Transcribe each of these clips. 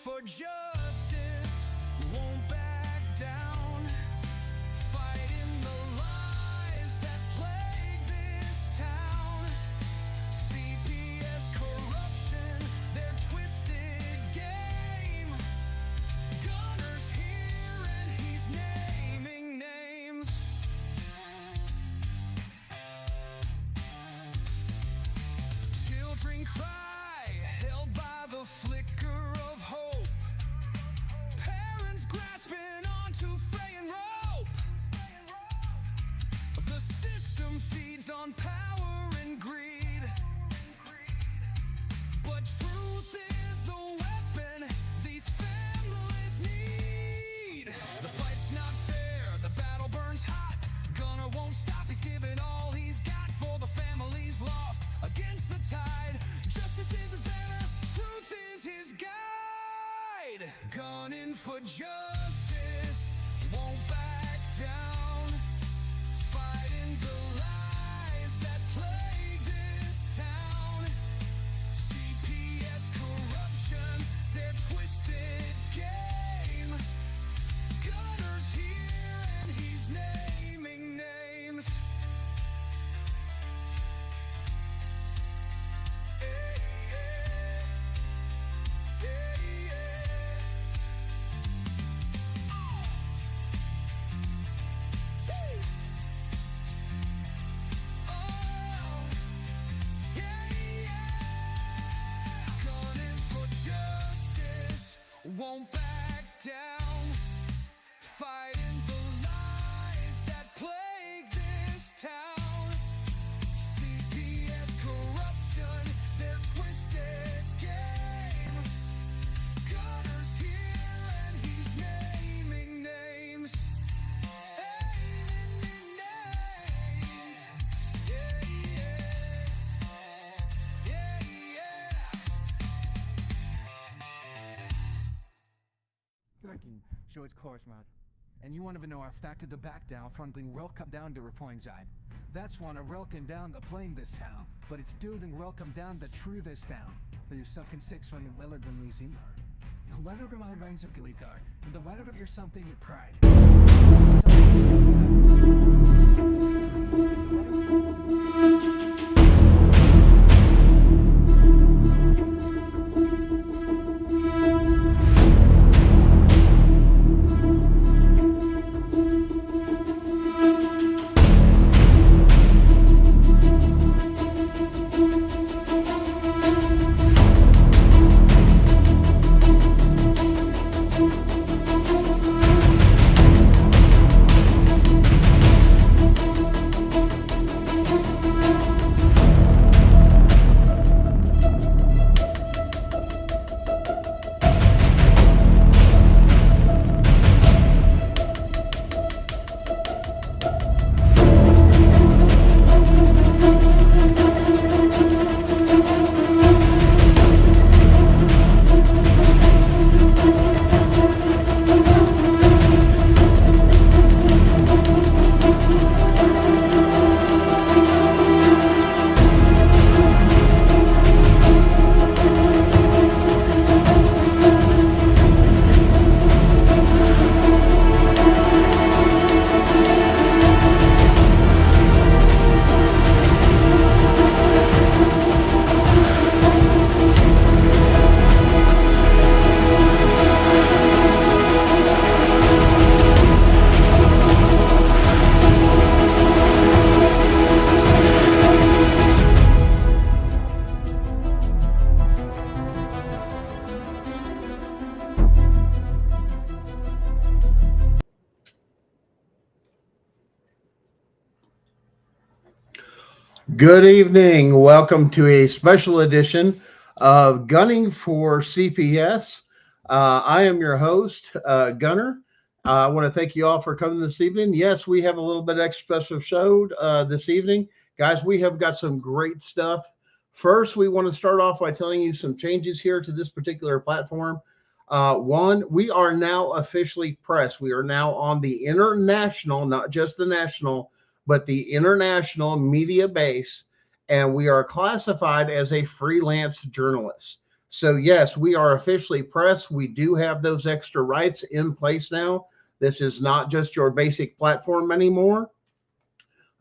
for justice, won't back down, fighting the lies that plague this town. CPS corruption, their twisted game. Gunner's here and he's naming names. Children cry, held by the flicker of hope. Parents grasping onto fraying rope. The system feeds on power and greed, but truth is the weapon these families need. The fight's not fair, the battle burns hot. Gunner won't stop, he's giving all he's got for the families lost against the tide. Justice is his banner, truth is his guide. Gunning for justice, won't back down, fighting the lies that plague this town. CPS corruption, their twisted game. Gunner's here and he's naming names. Gunning for justice, won't back down, fighting the lies that plague this town. CPS corruption, their twisted game. Gunner's here and he's naming names. Naming names. Yeah, yeah. Yeah, yeah. I can show its course, man. And you want to know if that could the back down, fronting welcome down to repoint side. That's one of welcome down the plane this town. But it's doing welcome down the true this town. For you sucking six when the weller than we seem are. The weller of my reigns of Gilead, and the weller of your something your pride. Good evening. Welcome to a special edition of Gunning for CPS. I am your host, Gunner. I want to thank you all for coming this evening. Yes, we have a little bit extra special show this evening. Guys, we have got some great stuff. First, we want to start off by telling you some changes here to this particular platform. One, we are now officially pressed. We are now on the international, not just the national, but the international media base, and we are classified as a freelance journalist. So yes, we are officially press. We do have those extra rights in place now. This is not just your basic platform anymore.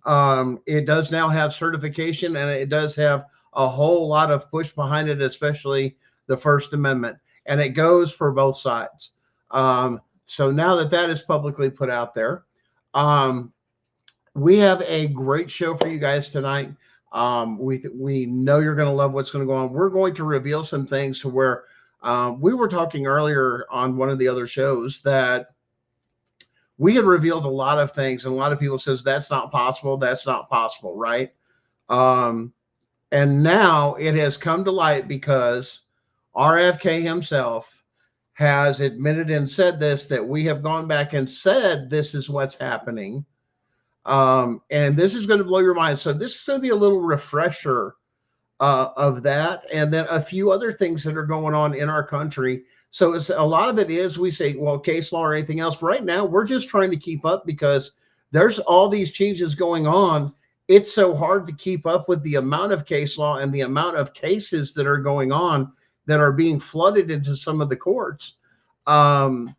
It does now have certification, and it does have a whole lot of push behind it, especially the First Amendment, and it goes for both sides. So now that that is publicly put out there, we have a great show for you guys tonight. We know you're going to love what's going to go on. We're going to reveal some things to where we were talking earlier on one of the other shows that we had revealed a lot of things, and a lot of people says that's not possible. That's not possible, right? Um, and now it has come to light because RFK himself has admitted and said this, that we have gone back and said this is what's happening. And this is going to blow your mind. So this is going to be a little refresher of that, and then a few other things that are going on in our country. So it's, a lot of it is, we say, well, case law or anything else. Right now, we're just trying to keep up because there's all these changes going on. It's so hard to keep up with the amount of case law and the amount of cases that are going on that are being flooded into some of the courts, that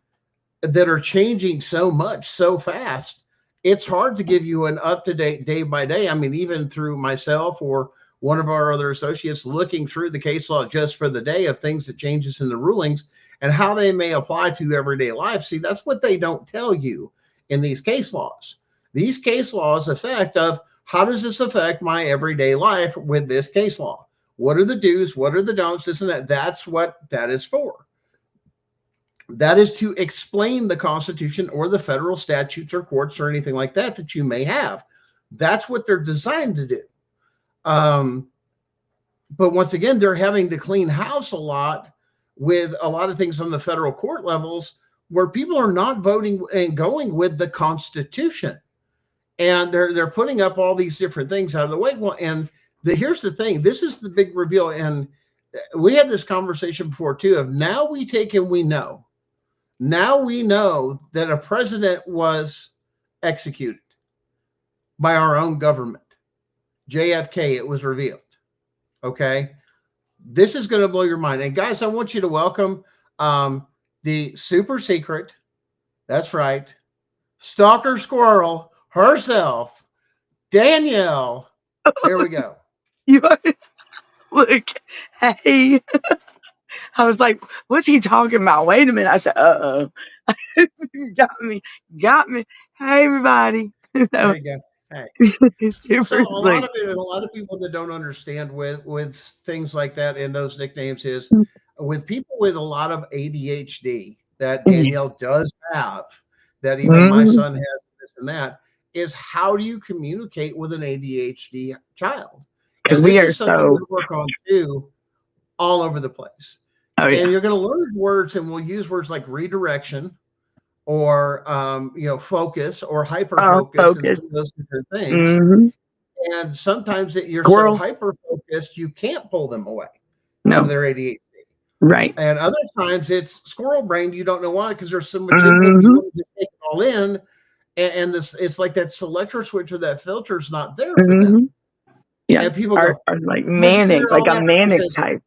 are changing so much so fast. It's hard to give you an up-to-date day by day. I mean, even through myself or one of our other associates looking through the case law just for the day of things that changes in the rulings and how they may apply to everyday life. See, that's what they don't tell you in these case laws. These case laws affect of, how does this affect my everyday life with this case law? What are the do's? What are the don'ts? This and that. That's what that is for. That is to explain the Constitution or the federal statutes or courts or anything like that that you may have. That's what they're designed to do. But once again, they're having to clean house a lot with a lot of things on the federal court levels where people are not voting and going with the Constitution. And they're putting up all these different things out of the way. Well, and here's the thing. This is the big reveal. And we had this conversation before too, of now we take and we know. Now we know that a president was executed by our own government. JFK, it was revealed. Okay. This is going to blow your mind. And guys, I want you to welcome the super secret. That's right. Stalker Squirrel herself, Danielle. Here we go. You are, look, hey. I was like, what's he talking about? Wait a minute. I said, uh-oh. got me. Hey, everybody. There you go. Hey. So a lot of people that don't understand with things like that and those nicknames is with people with a lot of ADHD that Danielle does have, that even my son has this and that, is how do you communicate with an ADHD child? Because we are so we work on too, all over the place. Oh, yeah. And you're going to learn words, and we'll use words like redirection or focus or hyper focus and some of those different things. And sometimes you're so hyper focused you can't pull them away of their ADHD. Right. And other times it's squirrel brain. You don't know why, because there's so much input, you want to take it all in, and this, it's like that selector switch or that filter is not there for them. Yeah, and people are like manic, like a manic type.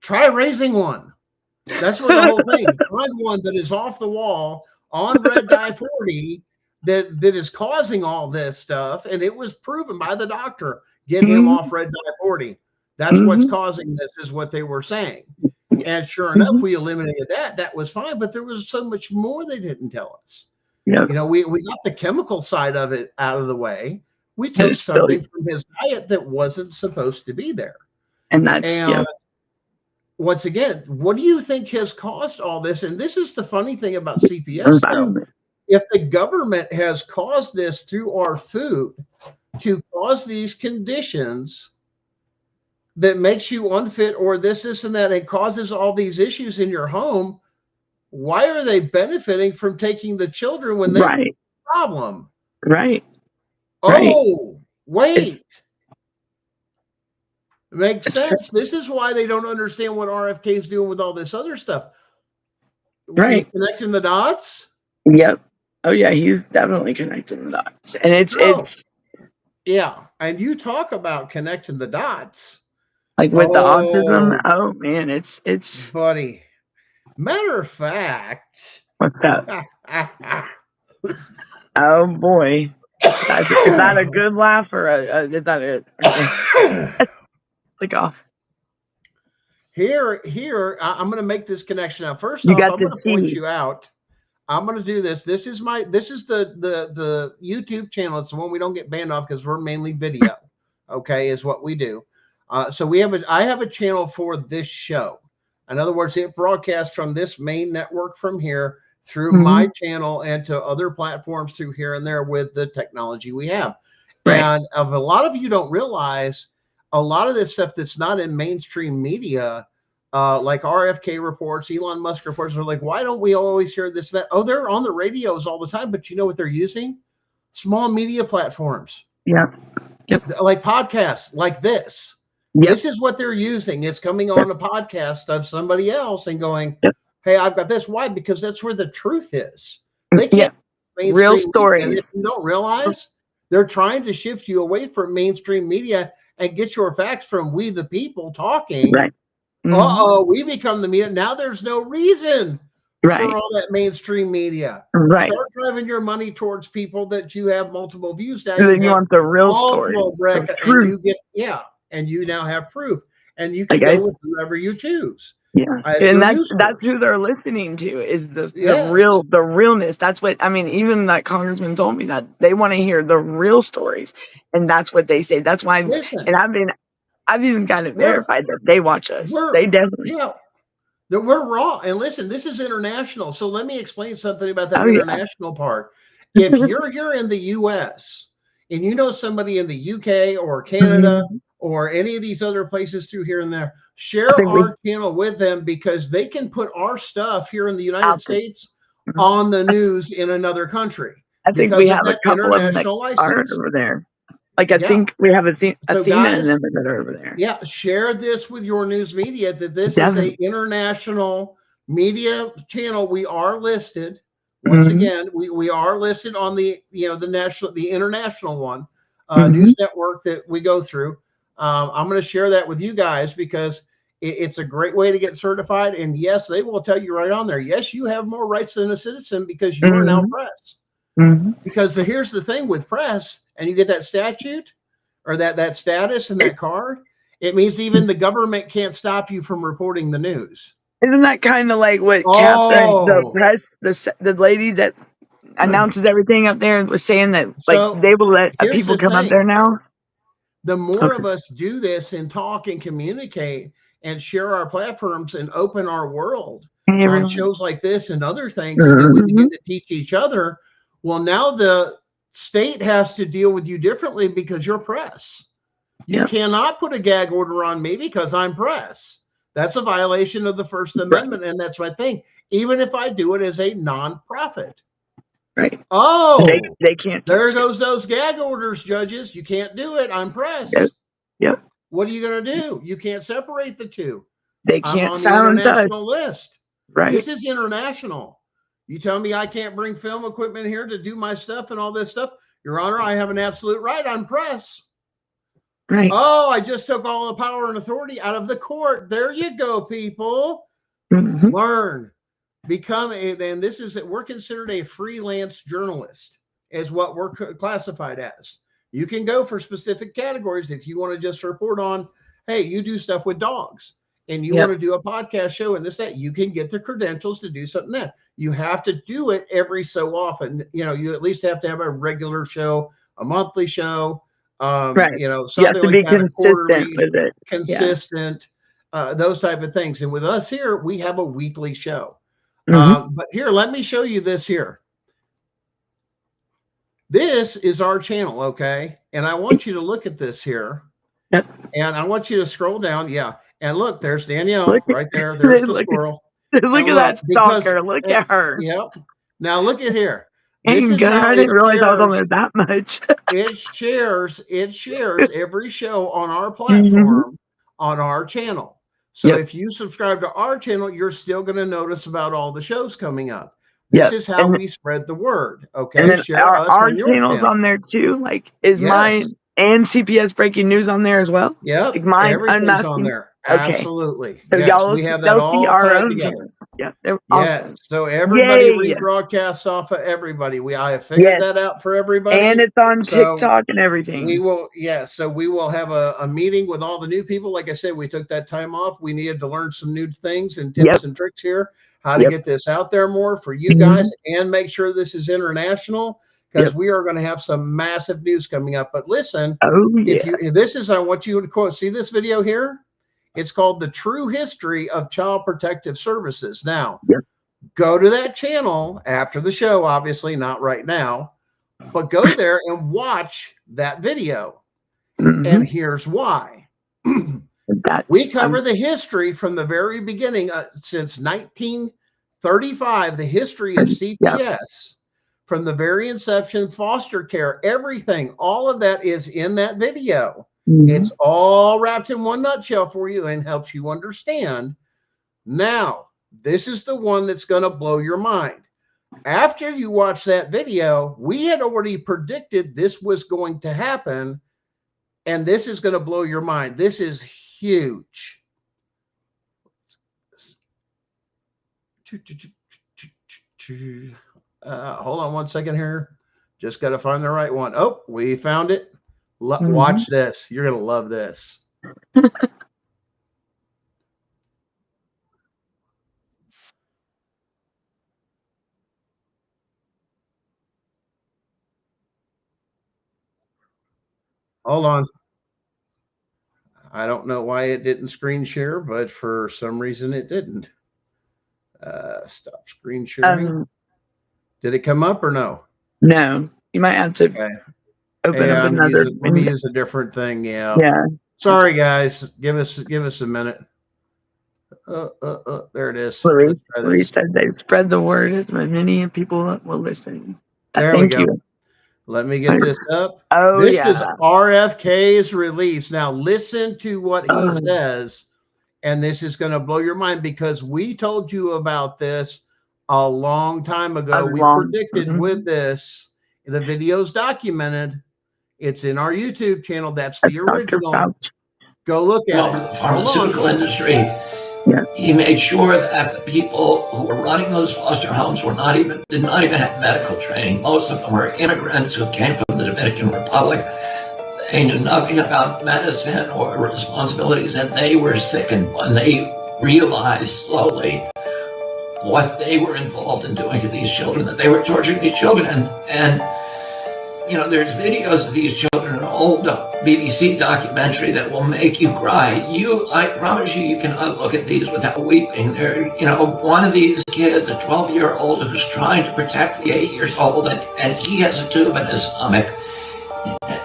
Try raising one. That's what the whole thing. Find one that is off the wall on red dye 40 that is causing all this stuff, and it was proven by the doctor. Get him off red dye 40. That's what's causing this, is what they were saying. And sure enough, we eliminated that. That was fine, but there was so much more they didn't tell us. Yep. We got the chemical side of it out of the way. We took something from his diet that wasn't supposed to be there. And that's once again, what do you think has caused all this? And this is the funny thing about CPS, though. If the government has caused this through our food to cause these conditions that makes you unfit or this and that, it causes all these issues in your home, why are they benefiting from taking the children when they have a problem? Right. Oh, wait. Makes sense. This is why they don't understand what RFK is doing with all this other stuff. Right. Connecting the dots? Yep. Oh, yeah, he's definitely connecting the dots. And it's yeah. And you talk about connecting the dots. Like with the autism. Oh, Oh man, it's buddy. Matter of fact, what's up? Oh boy. Is that a good laugh or is that that's like off? here, I'm going to make this connection. Now, first You off, got I'm to going to point see. you out. I'm going to do this. This is the YouTube channel. It's the one we don't get banned off because we're mainly video. Okay, is what we do. So I have a channel for this show. In other words, it broadcasts from this main network from here through my Mhm. channel and to other platforms through here and there with the technology we have. Right. And of a lot of you don't realize a lot of this stuff that's not in mainstream media, like RFK reports, Elon Musk reports, are like, why don't we always hear this, that? Oh, they're on the radios all the time, but you know what they're using? Small media platforms. Yeah. Yep. Like podcasts like this. Yep. This is what they're using. It's coming on a podcast of somebody else and going, Yep. hey, I've got this. Why? Because that's where the truth is. They Yeah. can't Real mainstream media. And if stories. you don't realize, they're trying to shift you away from mainstream media and get your facts from we the people talking. Right. Uh-oh, we become the media. Now there's no reason for Right. all that mainstream media. Right. Start driving your money towards people that you have multiple views. Now And then you you have want the real multiple stories, the bracket, and you truth. get and you now have proof, and you can Like go with whoever you choose. yeah, As and your that's news who source. they're listening to is the Yes. realness. That's what I mean. Even that congressman told me that they want to hear the real stories, and that's what they say. That's why, Listen, and I've even got it we're verified that they watch us. we're They definitely. yeah, that we're raw. And listen, this is international. So let me explain something about that Oh yeah. international part. If you're here in the US and you know somebody in the UK or Canada Mhm. or any of these other places through here and there, I share think we our channel with them because they can put our stuff here in the United out there. States on the news in another country I think we because of have a that couple of them that international are license. over there. Like I Yeah. think we have So Athena and guys, them that are over there. yeah, share this with your news media that this is a Definitely. international media channel. We are listed. Once Mhm. again, we are listed on the the international one Mhm. news network that we go through. I'm going to share that with you guys because it's a great way to get certified. And yes, they will tell you right on there. Yes, you have more rights than a citizen because you are now Mhm. press. Mhm. Because here's the thing with press, and you get that statute or that status and that card, it means even the government can't stop you from reporting the news. Isn't that kind of like what Catherine, the Oh, press, the lady that announces everything up there, was saying that like so they will let here's people the come up there thing. now? The more Okay. of us do this and talk and communicate and share our platforms and open our world Hey, on everyone. shows like this and other things, and then we Mhm. begin to teach each other. Well, now the state has to deal with you differently because you're press. You Yep. cannot put a gag order on me because I'm press. That's a violation of the First Right. Amendment, and that's my thing. Even if I do it as a nonprofit. Right. Oh, They can't there touch you. goes those gag orders, judges. You can't do it. I'm Yep. press. Yep. What are you going to do? You can't separate the two. They I'm can't on the silence us. international list. Right. This is international. You tell me I can't bring film equipment here to do my stuff and all this stuff. Your Honor, I have an absolute right. I'm press. Right. Oh, I just took all the power and authority out of the court. There you go, people. Mhm. Learn. Become a, then this is we're considered a freelance journalist, is what we're classified as. You can go for specific categories if you want to just report on, hey, you do stuff with dogs and you want Yep. to do a podcast show and this, that, you can get the credentials to do something there. You have to do it every so often. You at least have to have a regular show, a monthly show, Right. You have something to like be that, a consistent quarterly, with it. Yeah. consistent, those type of things. And with us here, we have a weekly show. Mhm. But here, let me show you this here. This is our channel, okay? And I want you to look at this here. Yep. And I want you to scroll down. Yeah. And look, there's Look Danielle at right there. There's the look squirrel. look And at look, that because stalker. Look it, at her. yep. Now look at here. This Dang, is Gunner, how I it didn't realize I was on shares. there that much. It shares every show on our Mhm. platform on our channel. So Yep. if you subscribe to our channel, you're still going to notice about all the shows coming up. This Yep. is how we spread the word. And Okay, then share us our on your channel's channel. on there too. Like, is Yes. mine? And CPS breaking news on there as well? Yep, Like mine, everything's on unmasking. there. Okay. Absolutely. So Yes, y'all will we see, have that they'll see all our tied own together. channels. Yeah, they're Yes. awesome. So everybody Yay! rebroadcasts off of everybody. I have figured Yes. that out for everybody. And it's on So TikTok and everything. we will, so we will have a meeting with all the new people. Like I said, we took that time off. We needed to learn some new things and tips and tricks here, how to get this out there more for you guys and make sure this is international, because we are going to have some massive news coming up. But listen, if this is, I want you to quote, see this video here? It's called The True History of Child Protective Services. Now, go to that channel after the show, obviously not right now, but go there and watch that video. And here's why. We cover the history from the very beginning, since 1935, the history of CPS, from the very inception, foster care, everything, all of that is in that video. It's all wrapped in one nutshell for you and helps you understand. Now, this is the one that's going to blow your mind. After you watch that video, we had already predicted this was going to happen, and this is going to blow your mind. This is huge. Hold on one second here. Just got to find the right one. Oh, we found it. Watch this. You're going to love this. Hold on. I don't know why it didn't screen share, but for some reason it didn't. Stop screen sharing. Did it come up or no? No. You might have to open up another. Let me use a different thing. Yeah. Sorry, guys. Give us a minute. There it is. Maurice said they spread the word as many people will listen. There we go. Let me get this up. This is RFK's release. Now listen to what he says, and this is going to blow your mind, because we told you about this a long time ago. We predicted with this. The video's documented. It's in our YouTube channel. That's the original. Go look at it. The pharmaceutical industry. He made sure that the people who were running those foster homes did not even have medical training. Most of them were immigrants who came from the Dominican Republic. They knew nothing about medicine or responsibilities, and they were sickened when they realized slowly what they were involved in doing to these children, that they were torturing these children. And you know, there's videos of these children, an old BBC documentary that will make you cry. I promise you cannot look at these without weeping. One of these kids, a 12-year-old who's trying to protect the 8-year-old, and he has a tube in his stomach.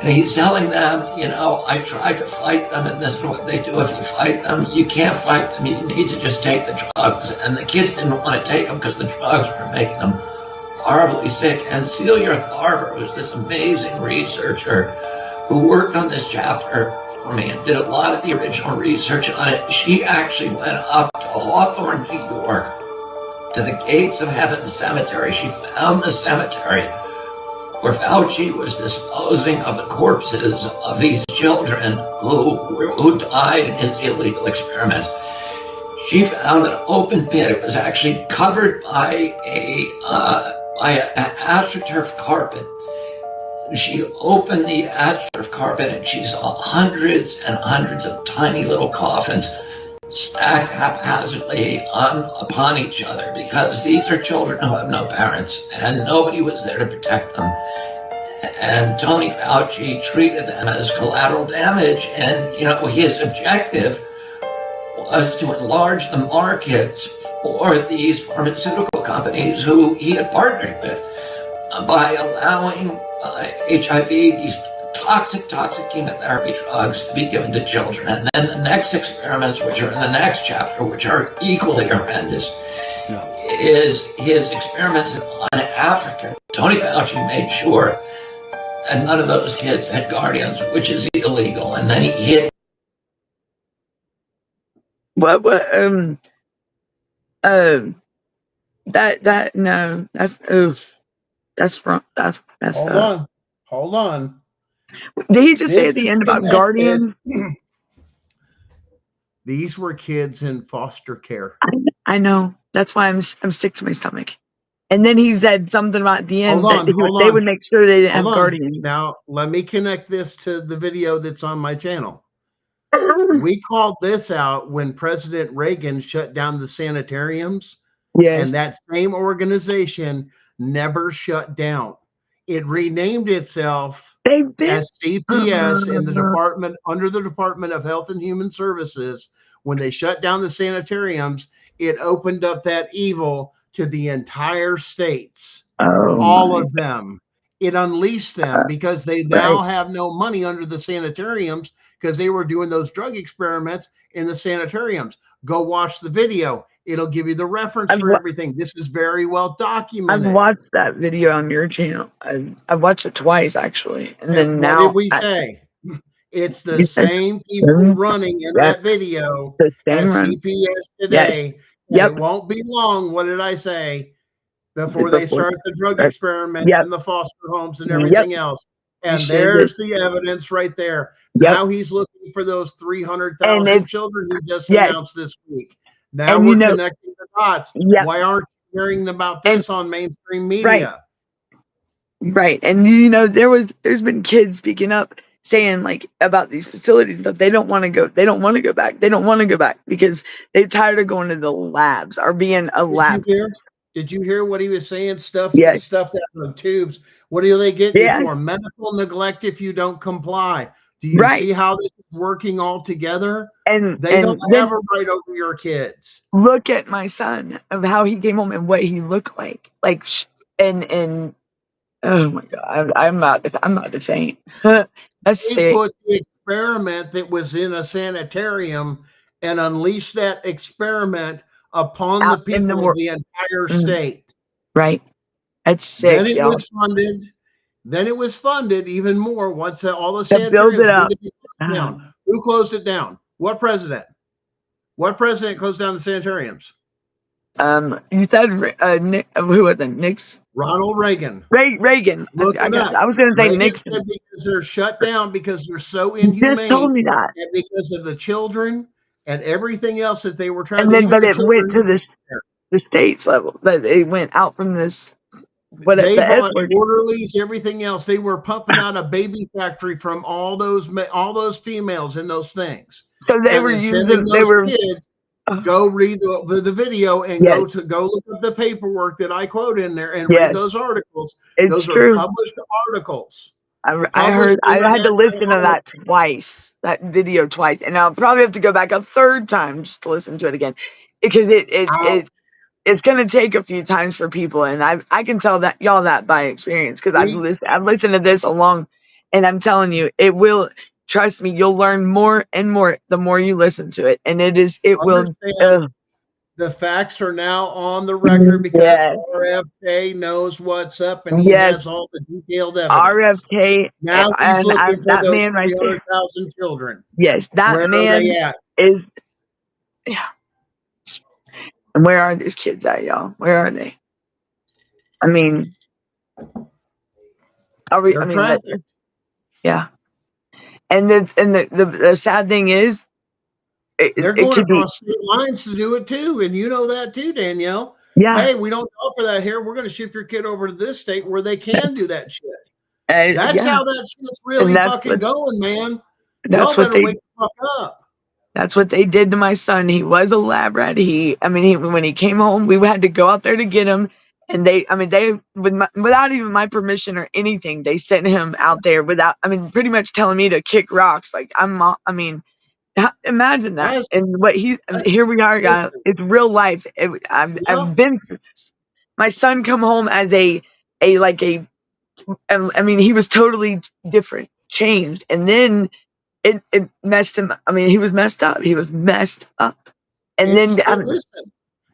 And he's telling them, I tried to fight them, and this is what they do if you fight them. You can't fight them. You need to just take the drugs. And the kids didn't want to take them because the drugs were making them horribly sick. And Celia Farber, who's this amazing researcher who worked on this chapter for me and did a lot of the original research on it, she actually went up to Hawthorne, New York, to the Gates of Heaven Cemetery. She found the cemetery where Fauci was disposing of the corpses of these children who died in his illegal experiments. She found an open pit. It was actually covered by an astroturf carpet. She opened the astroturf carpet and she saw hundreds and hundreds of tiny little coffins stacked haphazardly upon each other, because these are children who have no parents and nobody was there to protect them. And Tony Fauci treated them as collateral damage, and his objective was to enlarge the markets for these pharmaceutical companies who he had partnered with by allowing HIV, these toxic chemotherapy drugs, to be given to children. And then the next experiments, which are in the next chapter, which are equally horrendous, is his experiments on Africa. Tony Fauci made sure that none of those kids had guardians, which is illegal. And then he hid. That's oof. That's Hold on. Did he just say This at the is end about connected. guardians? These were kids in foster care. I know. That's why I'm sick to my stomach. And then he said something about at the end Hold that on, hold they on, would make sure they didn't hold have on. guardians. Now, let me connect this to the video that's on my channel. We called this out when President Reagan shut down the sanitariums, Yes. and that same organization never shut down. It renamed itself They've been as CPS in the department under the Department of Health and Human Services. When they shut down the sanitariums, it opened up that evil to the entire states, all of them. It unleashed them because they now have no money under the sanitariums because they were doing those drug experiments in the sanitariums. Go watch the video. It'll give you the reference for everything. This is very well documented. I've watched that video on your channel. I've watched it twice actually, and then what now did we say? It's the same people running in that video as CPS today. Yes. It won't be long. What did I say? Before they start the drug experiments in the foster homes and everything else. And there's the evidence right there. Now he's looking for those 300,000 children he just announced this week. Now we're connecting the dots. Why aren't you hearing about this on mainstream media? Right. And there's been kids speaking up saying like about these facilities, but they don't want to go. They don't want to go back. They don't want to go back because they're tired of going to the labs or being a lab. Did you hear what he was saying? Stuff out of tubes. What do they get you for? Medical neglect if you don't comply. Do you see how this is working all together? And they don't have a right over your kids. Look at my son of how he came home and what he looked like. And oh my God, I'm not to faint. That's they sick. Put the experiment that was in a sanitarium and unleashed that experiment upon the people of the entire state. Right. That's sick. Then it was funded. Then it was funded even more once all the sanitariums needed to be closed down. Who closed it down? What president? What president closed down the sanitariums? You said who was it? Ronald Reagan. Reagan. I was going to say Reagan Nixon. said because they're shut down because they're so inhumane. You just told me that. And because of the children and everything else that they were trying and to then, do. But it went to the states level. But it went out from this. They bought orderlies, everything else. They were pumping out a baby factory from all those females in those things. So they were using. They were kids. Go read the video and go look up the paperwork that I quote in there and read those articles. Those are published articles. I heard. I had to listen to that twice. That video twice, and I'll probably have to go back a third time just to listen to it again because it's going to take a few times for people, and I can tell that y'all that by experience because I've listened to this along, and I'm telling you, it will. Trust me, you'll learn more and more the more you listen to it, and it will. The facts are now on the record because RFK knows what's up and he has all the detailed evidence. RFK now he's looking for that those man right 300,000 children. Yes, that Where man are they at? is. Yeah. And where are these kids at, y'all? Where are they? I mean, are we? Yeah. And the sad thing is, they're going across state lines to do it too, and you know that too, Danielle. Yeah. Hey, we don't offer that here. We're going to ship your kid over to this state where they can do that shit. That's how that shit's really fucking going, man. Y'all better wake the fuck up. That's what they did to my son. He was a lab rat. When he came home, we had to go out there to get him. And without even my permission or anything, they sent him out there pretty much telling me to kick rocks. Like imagine that. And here we are, guys. It's real life. I've been through this. My son come home as he was totally different, changed. And then it messed him. He was messed up. He was messed up. And listen,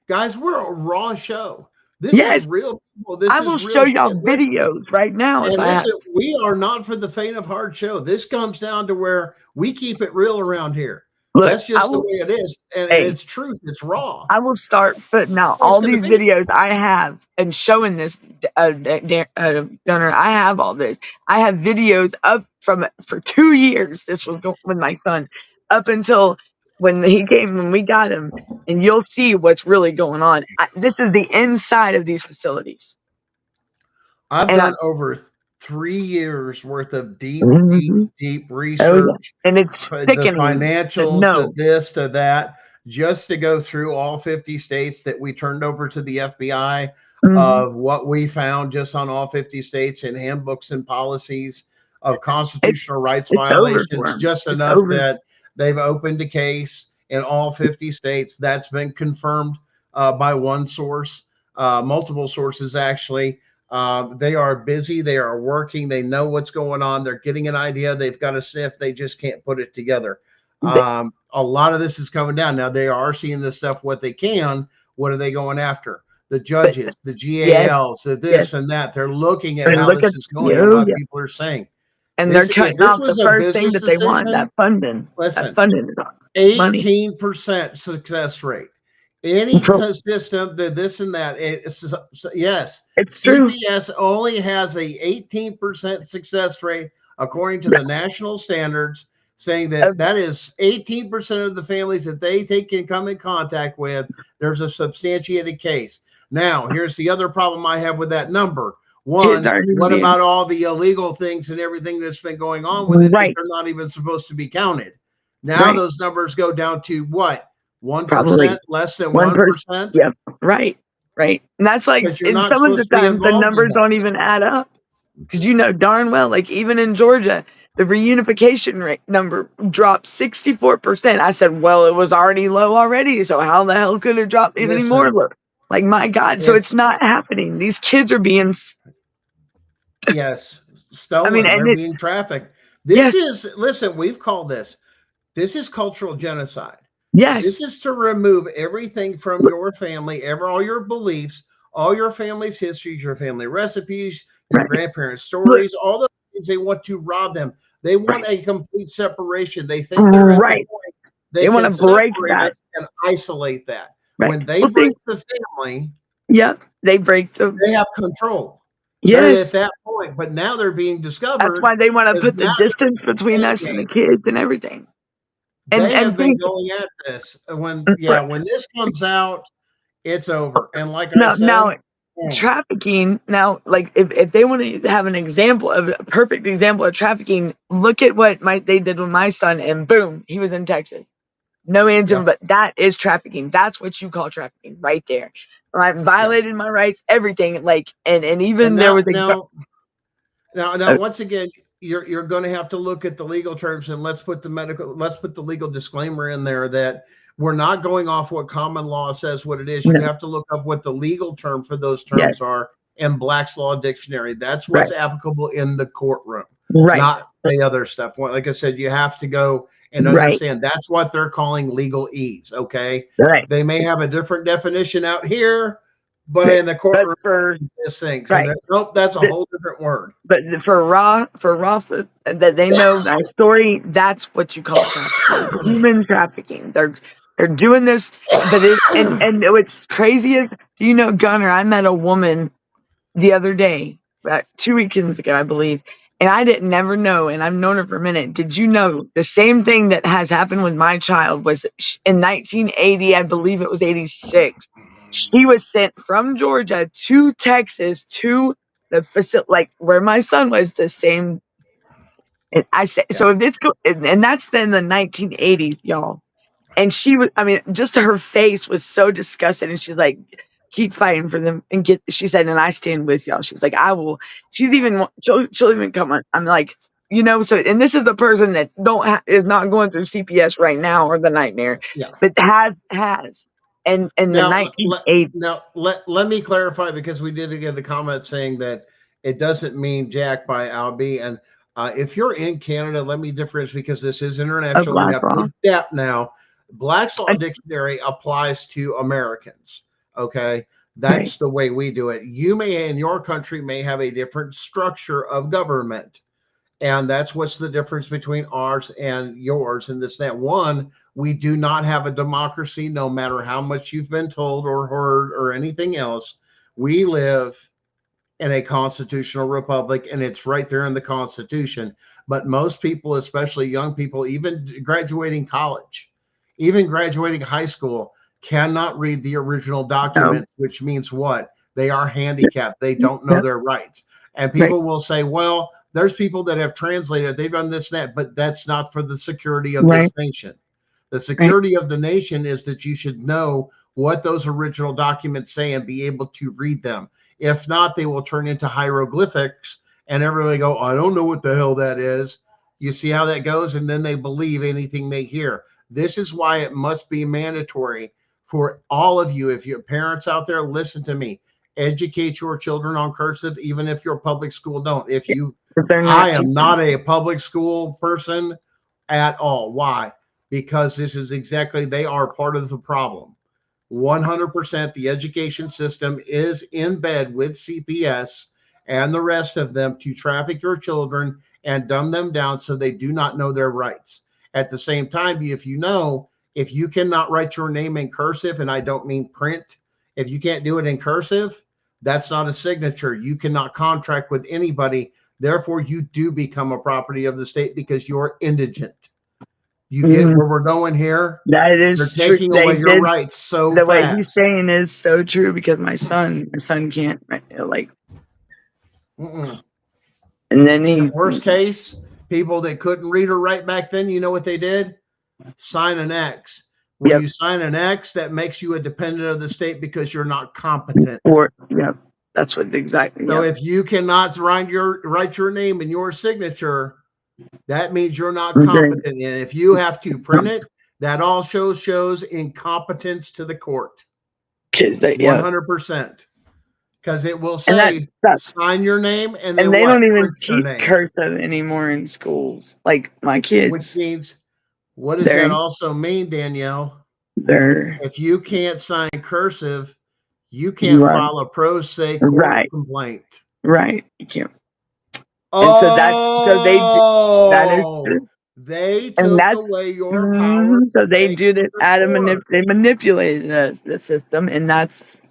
guys, we're a raw show. This is real people. I will show y'all videos right now. And listen, we are not for the faint of heart show. This comes down to where we keep it real around here. Look, That's just the way it is, and hey, it's truth. It's raw. I will start putting out It's all going to these be. videos I have and showing this, Gunner. I have all this. I have videos up for 2 years. This was with my son up until when we got him, and you'll see what's really going on. This is the inside of these facilities, I've and done over 3 years worth of deep, deep, Mhm. deep Oh yeah, research, and it's the sickening to financials, the know. this, to that, just to go through all 50 states that we turned over to the FBI Mhm. of what we found just on all 50 states in handbooks and policies of It's constitutional rights it's over for violations, him. just It's enough over. that they've opened a case in all 50 states. That's been confirmed by one source, multiple sources actually. They are busy. They are working. They know what's going on. They're getting an idea. They've got a sniff. They just can't put it together. A lot of this is coming down. Now they are seeing this stuff, what they can. What are they going after? The But judges, the yes, GALs, the this yes. and that. They're looking at And how look at this is going and you, what yeah. people are saying. And they're This, if cutting this off the was a first thing business that they want, decision, that funding. That listen, funding is money. 18% success rate. Any For, system that this and that, yes, it's true. CPS only has a 18% success rate according to Yeah, the national standards, saying uh, that that is 18% of the families that they can come in contact with. There's a substantiated case. Now, here's the other problem I have with that number. kids One, aren't even what being about all the illegal things and everything that's been going on with it that right. they're not even supposed to be counted? Now Right. those numbers go down to what? Probably 1%, less than 1%. 1%, Yep. Right. Right. And that's like, because you're in not some of the supposed to be times, the involved in numbers that. don't even add up. Because you know darn well, like even in Georgia, the reunification rate number dropped 64%. I said, well, it was already low already. So how the hell could it drop even more Listen, low? Like, my God. So it's it's, not happening. These kids are being, yes, I mean, stolen. and They're it's, being trafficked. This yes, is, listen, we've called this is cultural genocide. This yes, is to remove everything from your family, all your beliefs, all your family's histories, your family recipes, your right. grandparents' Look, stories, all those things. They want to rob them. They want right, a complete separation. They think they're at the right. point they They want can to break separate that. us and isolate that. Right. When they Well, break the family, yep, they break the, they have control. They're at yes. that point, but now they're being That's discovered why they want to because put the now distance between they're us playing and the game. kids and everything. They And have been think, going at this look, when this comes out, it's over. And like I now said, trafficking, now, like if they want to have an example of a perfect example of trafficking, look at what they did with my son, and boom, he was in Texas. No answer, yeah. but that is trafficking. That's what you call trafficking right there. I Yeah. violated my rights, everything. Like, and And even there was now, a once again, you're going to have to look at the legal terms, and let's put the legal disclaimer in there that we're not going off what common law says what it is. You no, have to look up what the legal term for those terms yes, are in Black's Law Dictionary. That's right, what's applicable in the courtroom, right, not the other stuff. Well, like I said, you have to go and right, understand that's what they're calling legal ease. Okay. right, They may have a different definition out here, but right. in the But courtroom, for this things. And right, nope, that's a whole different word. but for raw food, that they know that story, that's what you call trafficking, human trafficking. They're doing this, but and what's crazy is, do you know, Gunner? I met a woman the other day, about 2 weekends ago, I believe, and I didn't never know, and I've known her for a minute. Did you know the same thing that has happened with my child was in 1980? I believe it was 86. She was sent from Georgia to Texas to the facility, like where my son was, the same. And I say, Yeah. so if it's and that's then the 1980s, y'all. And she was, I mean, just her face was so disgusted. And she's like, keep fighting for them and she said, and I stand with y'all. She's like, I will, she'll even come on. I'm like, so, and this is the person that is not going through CPS right now or the nightmare, Yeah. but has, and in the Now, 1980s. let me clarify, because we did get a comment saying that it doesn't mean Jack by Albie. And if you're in Canada, let me differentiate, because this is Of international. We Black have Law. to adapt now. Black's Law That's Dictionary applies to Americans. Okay. right. That's the way we do it. You may, in your country, may have a different structure of government. And that's what's the difference between ours and yours and this, that. One, we do not have a democracy, no matter how much you've been told or heard or anything else. We live in a constitutional republic, and it's right there in the Constitution. But most people, especially young people, even graduating college, even graduating high school, cannot read the original No. document, which means what? They are handicapped. They don't know Yep. their rights. And Right. people will say, well, there's people that have translated, they've done this and that, but that's not for the security of Right. this nation. The Right. security of the nation is that you should know what those original documents say and be able to read them. If not, they will turn into hieroglyphics and everybody go, I don't know what the hell that is. You see how that goes? And then they believe anything they hear. This is why it must be mandatory for all of you. If your parents out there, listen to me. Educate your children on cursive, even if your public school don't. If you, If they're I not am teaching. not a public school person at all. Why? Because this is exactly, they are part of the problem. 100% the education system is in bed with CPS and the rest of them to traffic your children and dumb them down so they do not know their rights. At the same time, if you cannot write your name in cursive, and I don't mean print, if you can't do it in cursive, that's not a signature. You cannot contract with anybody. Therefore, you do become a property of the state because you're indigent. You get where we're going here? That They're is true. taking They away your did. rights so The way he's fast. saying is so true because my son can't like. Mm-mm. And then he Worst case, people that couldn't read or write back then, you know what they did? Sign an X. When Yep. you sign an X, that makes you a dependent of the state because you're not competent. Or that's what exactly. So Yep. if you cannot write your name and your signature, that means you're not Okay. competent. And if you have to print it, that all shows incompetence to the court. Kids, 100%. Because it will And say that's sign your name and then and they what? don't even Print your teach name. cursive anymore in schools. Like my Which kids, means, what does that also mean, Danielle? they're If you can't sign cursive, you can't right. file a pro se court Right. complaint. Right. You can't. Oh, And so that is true. they And took that's away your power. so they Take do to that the out of court. they manipulated the system, and that's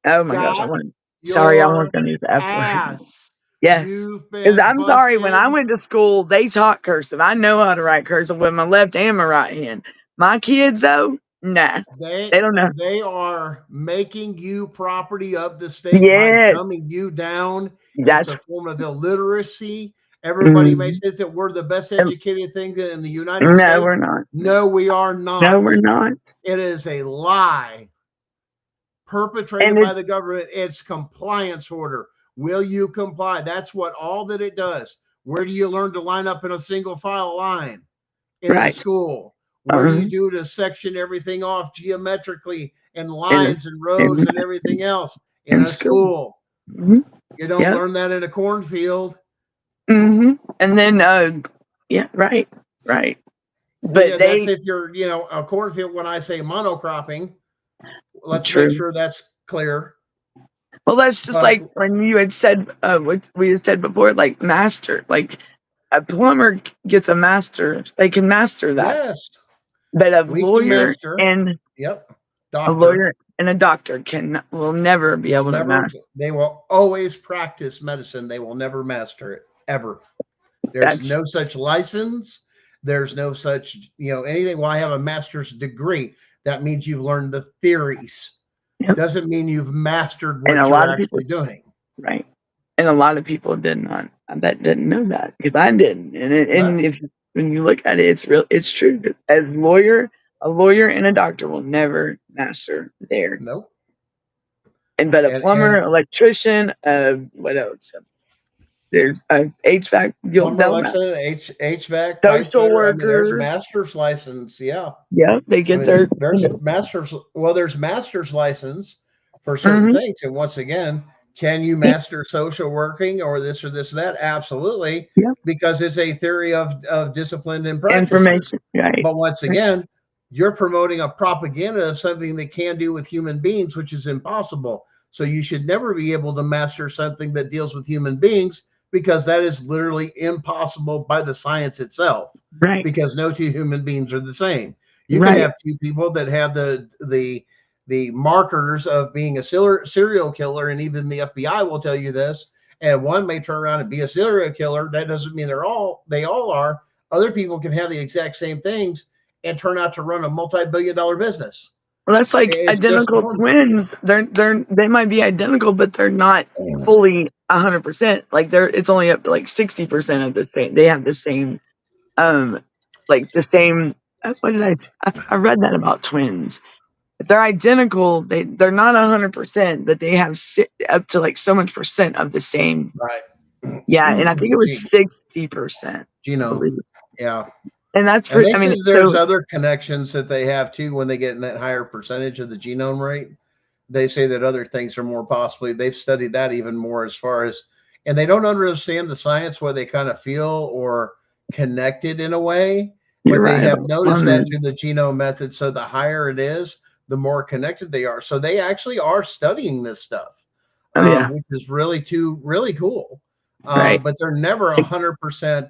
oh my gosh! I Got want sorry, I your wasn't gonna use the F word. ass. Yes. You've 'Cause been I'm sorry, when I busted. went to school, they taught cursive. I know how to write cursive with my left and my right hand. My kids, though, nah, they don't know. They are making you property of the state by Yes, dumbing you down. It's that's a form of illiteracy. Everybody makes mhm. it that we're the best And educated thing in the United no, States. we're not. No, we are No, not. we're not. It is a lie perpetrated And by the it's government. It's compliance order. Will you comply? That's what all that it does. Where do you learn to line up in a single file line? In a right. school. Where do you Uh-huh. do to section everything off geometrically and In lines and rows and everything else? In a school. Mhm. You don't Yep. learn that in a cornfield. And then yeah, right. But Yeah, that's they if you're, a cornfield. When I say monocropping, let's true. make sure that's clear. Well, that's just like when you had said what we had said before, like master, like a plumber gets a master, they can master that. Yes. But a We can lawyer master. and Yep. a Doctor. lawyer and a doctor will never be able to master. They will always practice medicine. They will never master it, ever. There's no such license. There's no such, anything. Well, I have a master's degree. That means you've learned the theories. Yep. Doesn't mean you've mastered And what a you're lot of actually people, doing. right. And a lot of people didn't know that because I didn't. And if when you look at it, it's true. As a lawyer and a doctor will never master their. Nope. But a plumber, electrician, what else? There's HVAC. Plumber, HVAC, social worker. There's master's license. Yeah. Yeah, they get their. There's master's. Well, there's master's license for certain things. And once again, can you master social working or this or this or that? Absolutely. Yep. Because it's a theory of discipline and practice. Information. Right. But once again, you're promoting a propaganda of something they can do with human beings, which is impossible. So you should never be able to master something that deals with human beings because that is literally impossible by the science itself, Right. because no two human beings are the same. You can Right. have two people that have the markers of being a serial killer, and even the FBI will tell you this. And one may turn around and be a serial killer. That doesn't mean they all are. Other people can have the exact same things and turn out to run a multi-billion-dollar business. Well, that's like It's just identical normal. twins. They might be identical, but they're not fully 100%. Like it's only up to like 60% of the same. They have the same, like the same. What did I read that about twins. If they're identical, they're not 100%, but they have up to like so much percent of the same. Right. Yeah, and I think it was 60%. I Genome. believe. Yeah. And that's And pretty. they I mean, said there's so other connections that they have too when they get in that higher percentage of the genome rate. They say that other things are more possibly, they've studied that even more as far as, and they don't understand the science where they kind of feel or connected in a way, you're but they right have about noticed that plumbing. through the genome method. So the higher it is, the more connected they are. So they actually are studying this stuff, Oh yeah, which is really cool. right, But they're never 100% right.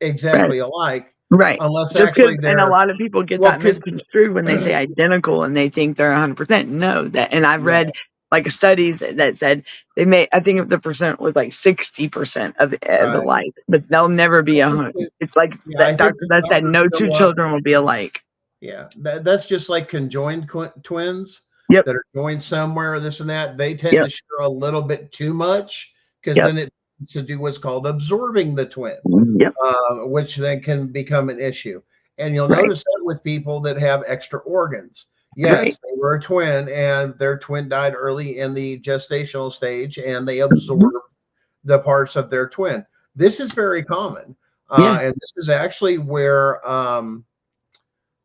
exactly alike, Right. unless Just because, actually and a they're, lot of people get well, that could, misconstrued when they say identical and they think they're 100%. No, and I've no, read like studies that said I think the percent was like 60% of right. alike, but they'll never be I a think hundred. that, It's like yeah, I that think doctor the that said numbers no two go up. children will be alike. Yeah, that's just like conjoined twins Yep. that are joined somewhere, this and that. They tend to Yep. share a little bit too much, because Yep. then it needs to do what's called absorbing the twin, Yep. which then can become an issue. And you'll Right. notice that with people that have extra organs. Right. Yes, they were a twin and their twin died early in the gestational stage, and they absorbed the parts of their twin. This is very common. Yeah. And this is actually where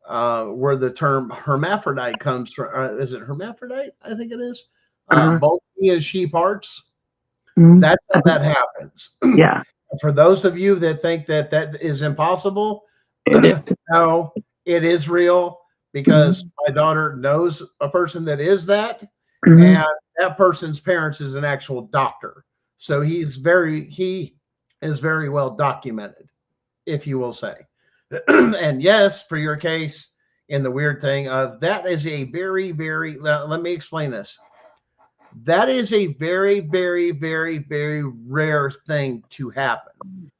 the term hermaphrodite comes from. Is it hermaphrodite? I think it is. Uh-huh. Both he and she parts. Mhm. That's how that happens. Yeah. For those of you that think that that is impossible, It is. no, it is real, because Mhm. my daughter knows a person that is that, Mhm. and that person's parents is an actual doctor. So he is very well documented, if you will say. And yes, for your case, in the weird thing of that is a very, let me explain this. That is a very rare thing to happen.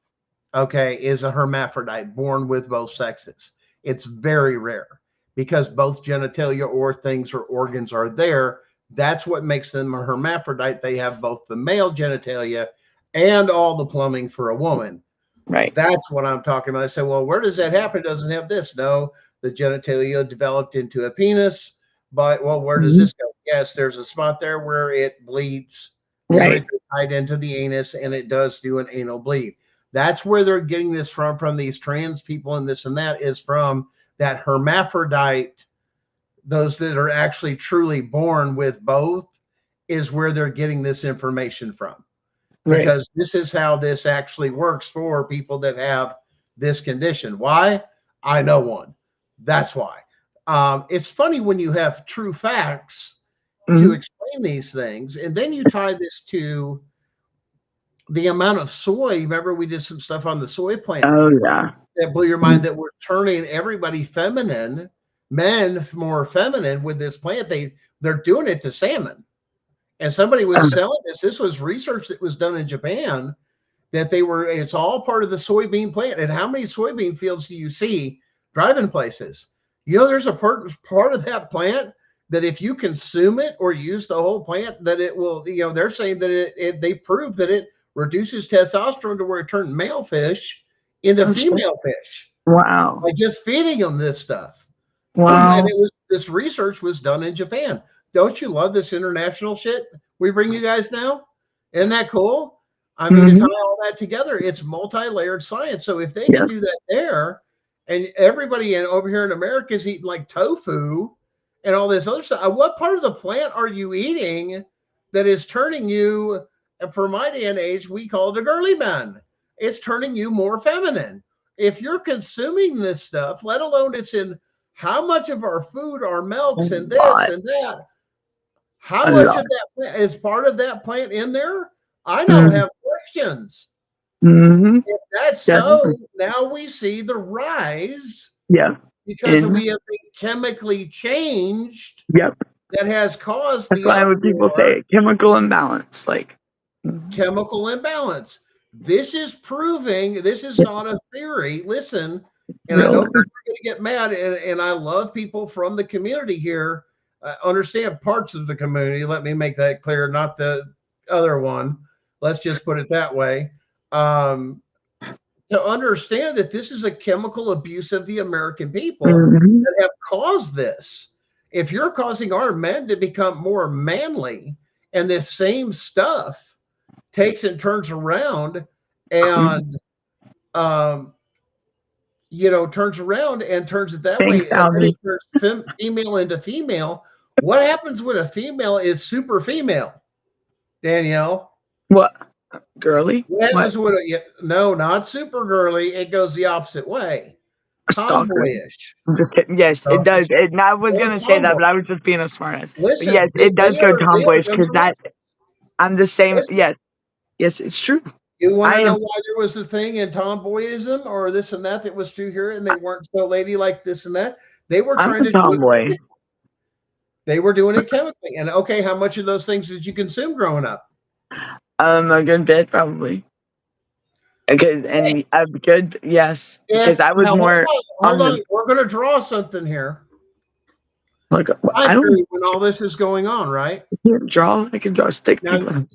Okay, is a hermaphrodite born with both sexes. It's very rare, because both genitalia or things or organs are there. That's what makes them a hermaphrodite. They have both the male genitalia and all the plumbing for a woman. Right. That's what I'm talking about. I said, well, where does that happen? It doesn't have this. No, the genitalia developed into a penis. But, well, where does Mhm. this go? Yes, there's a spot there where it bleeds the Right. urethra tied into the anus, and it does do an anal bleed. That's where they're getting this from these trans people and this and that, is from that hermaphrodite. Those that are actually truly born with both is where they're getting this information from, Right. because this is how this actually works for people that have this condition. Why? I know one. That's why. It's funny when you have true facts to Mhm. explain these things, and then you tie this to the amount of soy. Remember, we did some stuff on the soy plant Oh yeah. that blew your mind, Mhm. that we're turning everybody feminine, men more feminine with this plant. They're doing it to salmon. And somebody was selling this. This was research that was done in Japan, that it's all part of the soybean plant. And how many soybean fields do you see driving places? There's a part of that plant that if you consume it or use the whole plant, that it will, they're saying that they prove that it reduces testosterone to where it turned male fish into Oh shit. female fish by Wow. just feeding them this stuff. And Wow. this research was done in Japan. Don't you love this international shit we bring you guys now? Isn't that cool? I mean, to tie Mhm. all that together, it's multi-layered science. So if they can Yes. do that there, and everybody over here in America is eating like tofu and all this other stuff, what part of the plant are you eating that is turning you, for my day and age, we call it a girly man. It's turning you more feminine. If you're consuming this stuff, let alone it's in how much of our food, our A milks, and this lot. and that, how A much lot. of that is part of that plant in there? I now Mhm. have questions. Mm-hmm. If that's so, now we see the rise Yeah. because we have been chemically changed Yep. that has caused That's the why when people uproar. say chemical imbalance, like Chemical imbalance. This is proving, this is not a theory. Listen, and I real know life. people are going to get mad, and I love people from the community here. Understand parts of the community. Let me make that clear, not the other one. Let's just put it that way. Um, to understand that this is a chemical abuse of the American people Mm-hmm. that have caused this. If you're causing our men to become more manly, and this same stuff takes and turns around and um, turns around and turns it that Thanks, way, and then it Albie. turns female into female. What happens when a female is super female, Danielle? What? Girly? What What? happens when no, not super girly? It goes the opposite way. A stalker? Tomboyish. I'm just kidding. Yes, it does. I was Or gonna say that, tomboy. but I was just being a smartass. But Listen, yes, it does go they are tomboyish going because to that I'm the same. listen. Yes, yes, it's true. You want I to know am. why there was a thing in tomboyism or this and that was true here, and they weren't so ladylike this and that? They were I'm trying a to do it. tomboy. They were doing it chemically. And okay, how much of those things did you consume growing up? A good bit probably. Because and a good yes, because If I was now more hold on on, the we're going to draw something here. like. Time I don't period when all this is going on, right? I can't draw. I can draw a stick Now, people.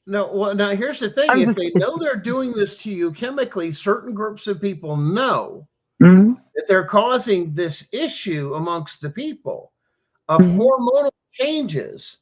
no, well, now here's the thing: I'm if just they know they're doing this to you chemically, certain groups of people know mm-hmm, that they're causing this issue amongst the people of mm-hmm. hormonal changes,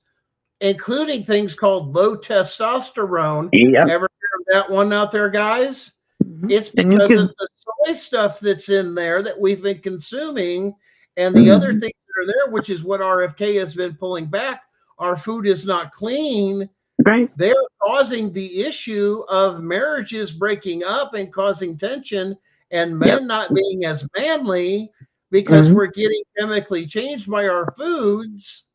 including things called low testosterone. Yep. Ever hear of that one out there, guys? Mm-hmm. It's And you because can of the soy stuff that's in there that we've been consuming and the other mm-hmm, things that are there, which is what RFK has been pulling back. Our food is not clean. right. They're causing the issue of marriages breaking up and causing tension and Yep. men not being as manly because Mm-hmm. we're getting chemically changed by our foods.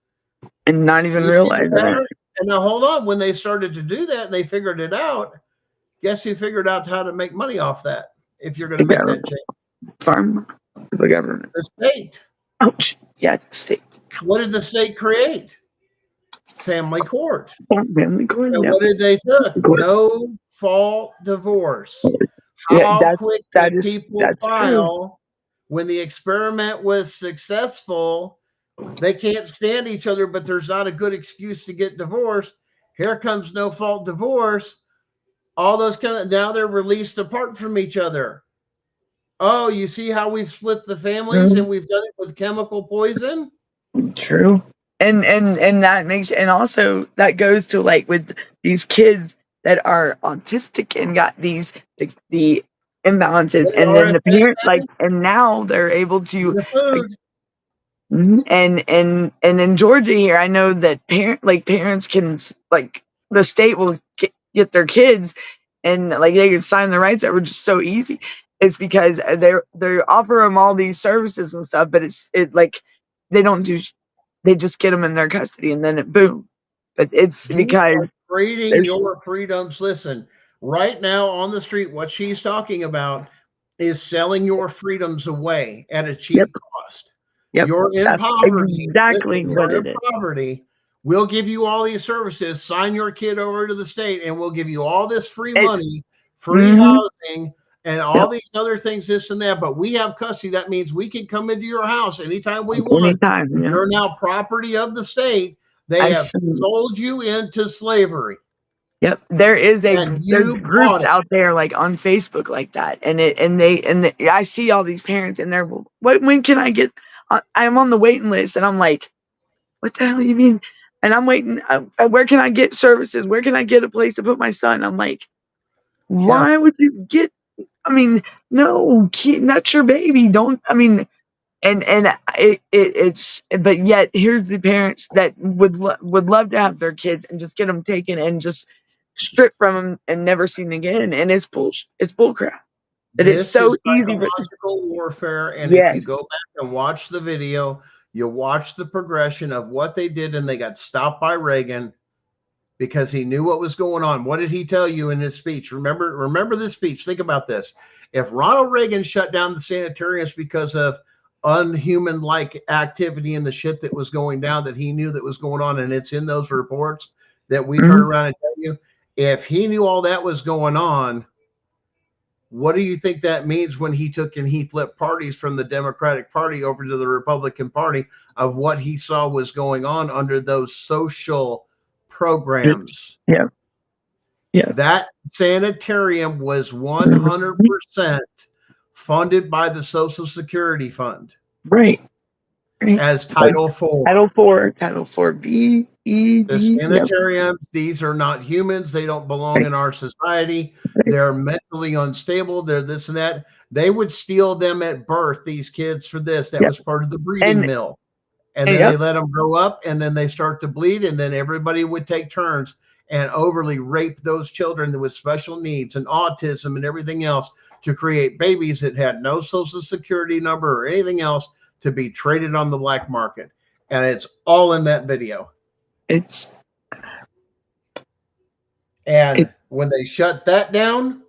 And not even You see the realizing it. pattern? And now hold on, when they started to do that and they figured it out, guess who figured out how to make money off that? If you're going The to make government, that change, farm, the government. the state. Ouch. Yeah, the state. What did the state create? Family court. Family court. And Yep. what did they took? Court. No fault divorce. Yeah, How quick did people that's true. file when the experiment was successful? They can't stand each other, but there's not a good excuse to get divorced. Here comes no fault divorce. All those kind of now they're released apart from each other. Oh, you see how we've split the families Mm, and we've done it with chemical poison? true. And that makes and also that goes to like with these kids that are autistic and got the imbalances What did and then the RFK parent like say? and now they're able to The like food. and in Georgia here I know that parents can like the state will get their kids and like they can sign the rights that were just so easy. It's because they offer them all these services and stuff, but it like they don't do. They just get them in their custody and then it boom. But it's You are because trading there's your freedoms. Listen, right now on the street, what she's talking about is selling your freedoms away at a yep, cheap cost. yep. You're in That's poverty. exactly Listen, what you're it in is. poverty. We'll give you all these services. Sign your kid over to the state, and we'll give you all this free It's money, free mm-hmm, housing, and all yep. these other things, this and that. But we have custody. That means we can come into your house anytime we want. Anytime, yeah. You're now property of the state. They I have see. sold you into slavery, Yep, and there's you bought groups it. out there like on Facebook like that, I see all these parents and they're when can I get? I'm on the waiting list, and I'm like, what the hell you mean? And I'm waiting. Where can I get services? Where can I get a place to put my son? I'm like, Yeah. why would you get? I mean, no, kid, not your baby. Don't. I mean, and it's but yet here's the parents that would love to have their kids and just get them taken and just stripped from them and never seen again. And it's bullshit. It's bullcrap. That it's This so is easy. But psychological warfare. And if you yes, go back and watch the video, you watch the progression of what they did, and they got stopped by Reagan. because he knew what was going on. What did he tell you in his speech? Remember this speech. Think about this. If Ronald Reagan shut down the sanitariums because of unhuman-like activity and the shit that was going down that he knew that was going on, and it's in those reports that we turn around and tell you, if he knew all that was going on, what do you think that means when he took and he flipped parties from the Democratic Party over to the Republican Party of what he saw was going on under those social programs? Yeah. Yeah. That sanitarium was 100% funded by the Social Security Fund. Right. As Title IV. Title 4B, E, The D. sanitariums, these are not humans. They don't belong in our society. They're mentally unstable. They're this and that. They would steal them at birth, these kids, for this. That was part of the breeding mill. And then they let them grow up, and then they start to bleed, and then everybody would take turns and overly rape those children with special needs and autism and everything else to create babies that had no social security number or anything else to be traded on the black market. And it's all in that video. When they shut that down,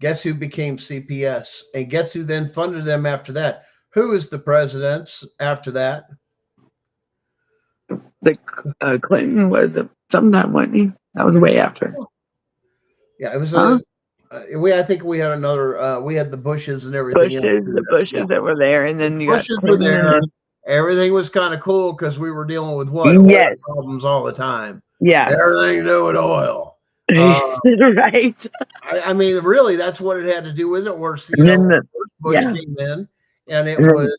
guess who became CPS? And guess who then funded them after that? Who is the presidents after that? Clinton was sometime, wasn't he? That was way after. Yeah, it was I think we had another. We had the Bushes and everything. The Bushes that were there, and then you Bushes got were there. Everything was kind of cool because we were dealing with what? Yes. Oil problems all the time. Yeah, everything to do with oil. Right. I mean, really, that's what it had to do with it. Where Bush came in, and it was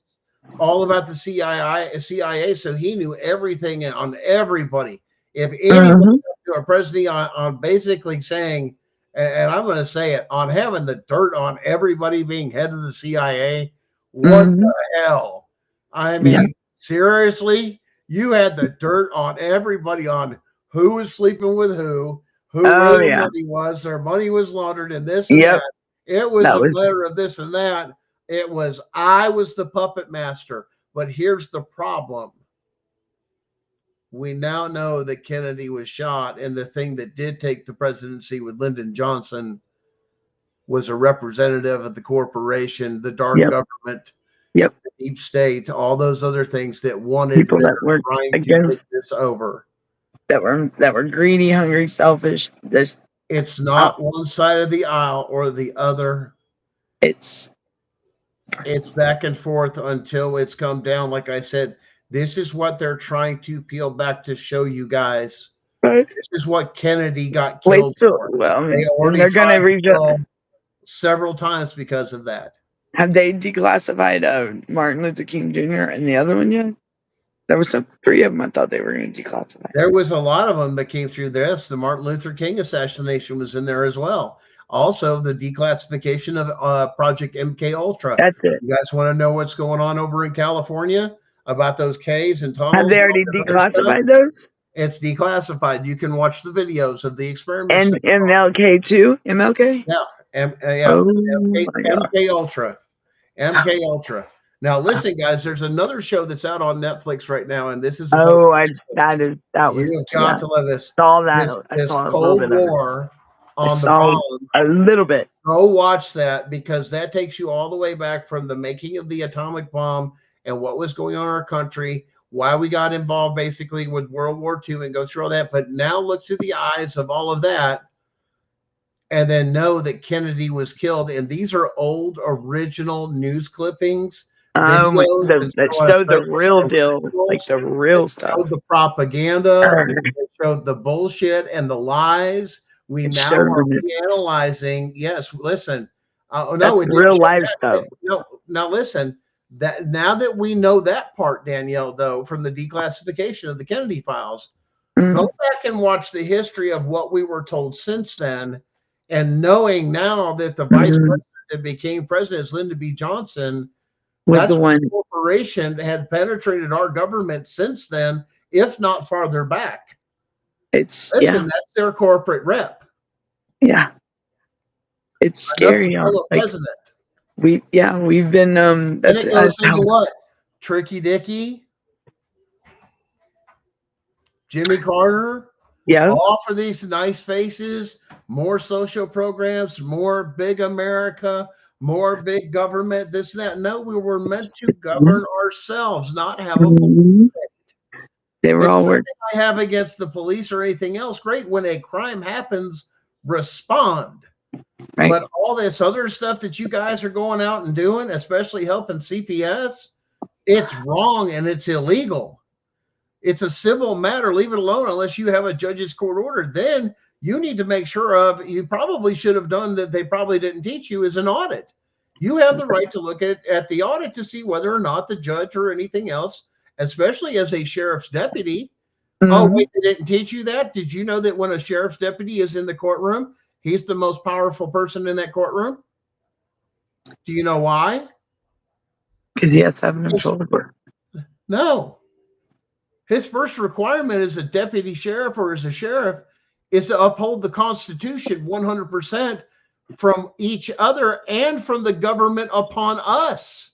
all about the CIA. So he knew everything on everybody. If anybody to a president on basically saying, and I'm going to say it, on having the dirt on everybody being head of the CIA, what the hell? I mean, seriously, you had the dirt on everybody on who was sleeping with who where their money was, their money was laundered, and this and that. It was a matter of this and that. I was the puppet master. But here's the problem. We now know that Kennedy was shot, and the thing that did take the presidency with Lyndon Johnson was a representative of the corporation, the dark government, the deep state, all those other things that wanted people that were against this over. That were greedy, hungry, selfish. It's not one side of the aisle or the other. It's back and forth until it's come down. Like I said, this is what they're trying to peel back to show you guys. This is what Kennedy got killed for. Well, they're going to rebuild several times because of that. Have they declassified Martin Luther King Jr. and the other one yet? There was 3 of them I thought they were going to declassify. There was a lot of them that came through this. The Martin Luther King assassination was in there as well. Also, the declassification of Project MK Ultra. That's it. You guys want to know what's going on over in California about those caves and tunnels? Have they already declassified those? It's declassified. You can watch the videos of the experiments. And MLK too? MLK? Yeah. MK Ultra. MK Ultra. Now, listen, guys. There's another show that's out on Netflix right now, and this is. That was. You've got to love this. Saw that. This Cold War on the bomb. A little bit. Go watch that because that takes you all the way back from the making of the atomic bomb and what was going on in our country, why we got involved basically with World War II, and go through all that. But now look through the eyes of all of that. And then know that Kennedy was killed. And these are old original news clippings. That showed the real deal, like the real stuff. Showed the propaganda, showed the bullshit and the lies. We now are analyzing. Yes, listen. That's real life stuff. No, now listen. That now that we know that part, Danielle, though, from the declassification of the Kennedy files, go back and watch the history of what we were told since then, and knowing now that the vice president that became president is Lyndon B. Johnson. Was the one corporation had penetrated our government since then, if not farther back. That's their corporate rep. Yeah, it's scary. We've been that's what Tricky Dicky, Jimmy Carter, Yeah. All for these nice faces, more social programs, more big America, more big government, this and that. No, we were meant to govern ourselves, not have a Mhm. They were It's all nothing working. I have against the police or anything else. Great. When a crime happens, respond. Right. But all this other stuff that you guys are going out and doing, especially helping CPS, it's wrong and it's illegal. It's a civil matter. Leave it alone unless you have a judge's court order. Then you need to make sure of, you probably should have done that they probably didn't teach you, is an audit. You have the right to look at the audit to see whether or not the judge or anything else, especially as a sheriff's deputy. Oh, Mhm. wait, they didn't teach you that? Did you know that when a sheriff's deputy is in the courtroom, he's the most powerful person in that courtroom? Do you know why? Because he has to have an Because- control over. No. His first requirement as a deputy sheriff or as a sheriff is to uphold the Constitution 100% from each other and from the government upon us.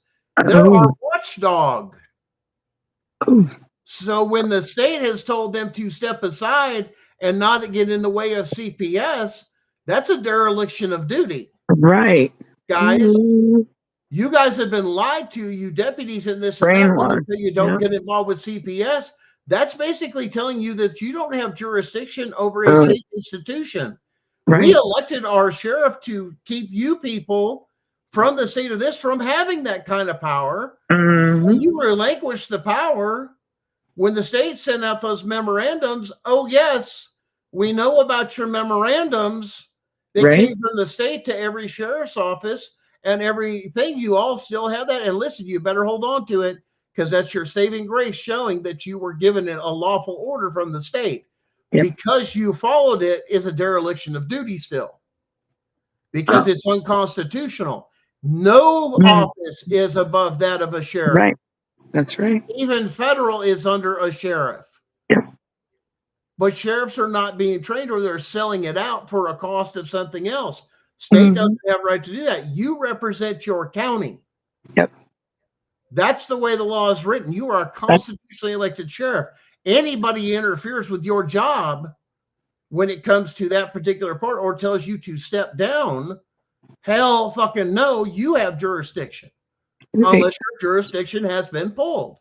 They're our Oh. watchdog. Oh. So when the state has told them to step aside and not get in the way of CPS, that's a dereliction of duty. Right. Guys, Mhm. you guys have been lied to, you deputies in this and that, when they Brainwashed. say you don't Yep. get involved with CPS. That's basically telling you that you don't have jurisdiction over a Right. state institution. We Right. elected our sheriff to keep you people from the state of this from having that kind of power. Mhm. And you relinquish the power when the state sent out those memorandums. Oh, yes, we know about your memorandums. They Right. came from the state to every sheriff's office and everything. You all still have that. And listen, you better hold on to it, because that's your saving grace, showing that you were given a lawful order from the state. Yep. Because you followed it is a dereliction of duty still, because it's unconstitutional. No office is above that of a sheriff. Right. That's right. Even federal is under a sheriff. Yep. But sheriffs are not being trained, or they're selling it out for a cost of something else. State doesn't have a right to do that. You represent your county. Yep. That's the way the law is written. You are a constitutionally elected sheriff. Anybody interferes with your job when it comes to that particular part, or tells you to step down, hell fucking no, you have jurisdiction. Right. Unless your jurisdiction has been pulled.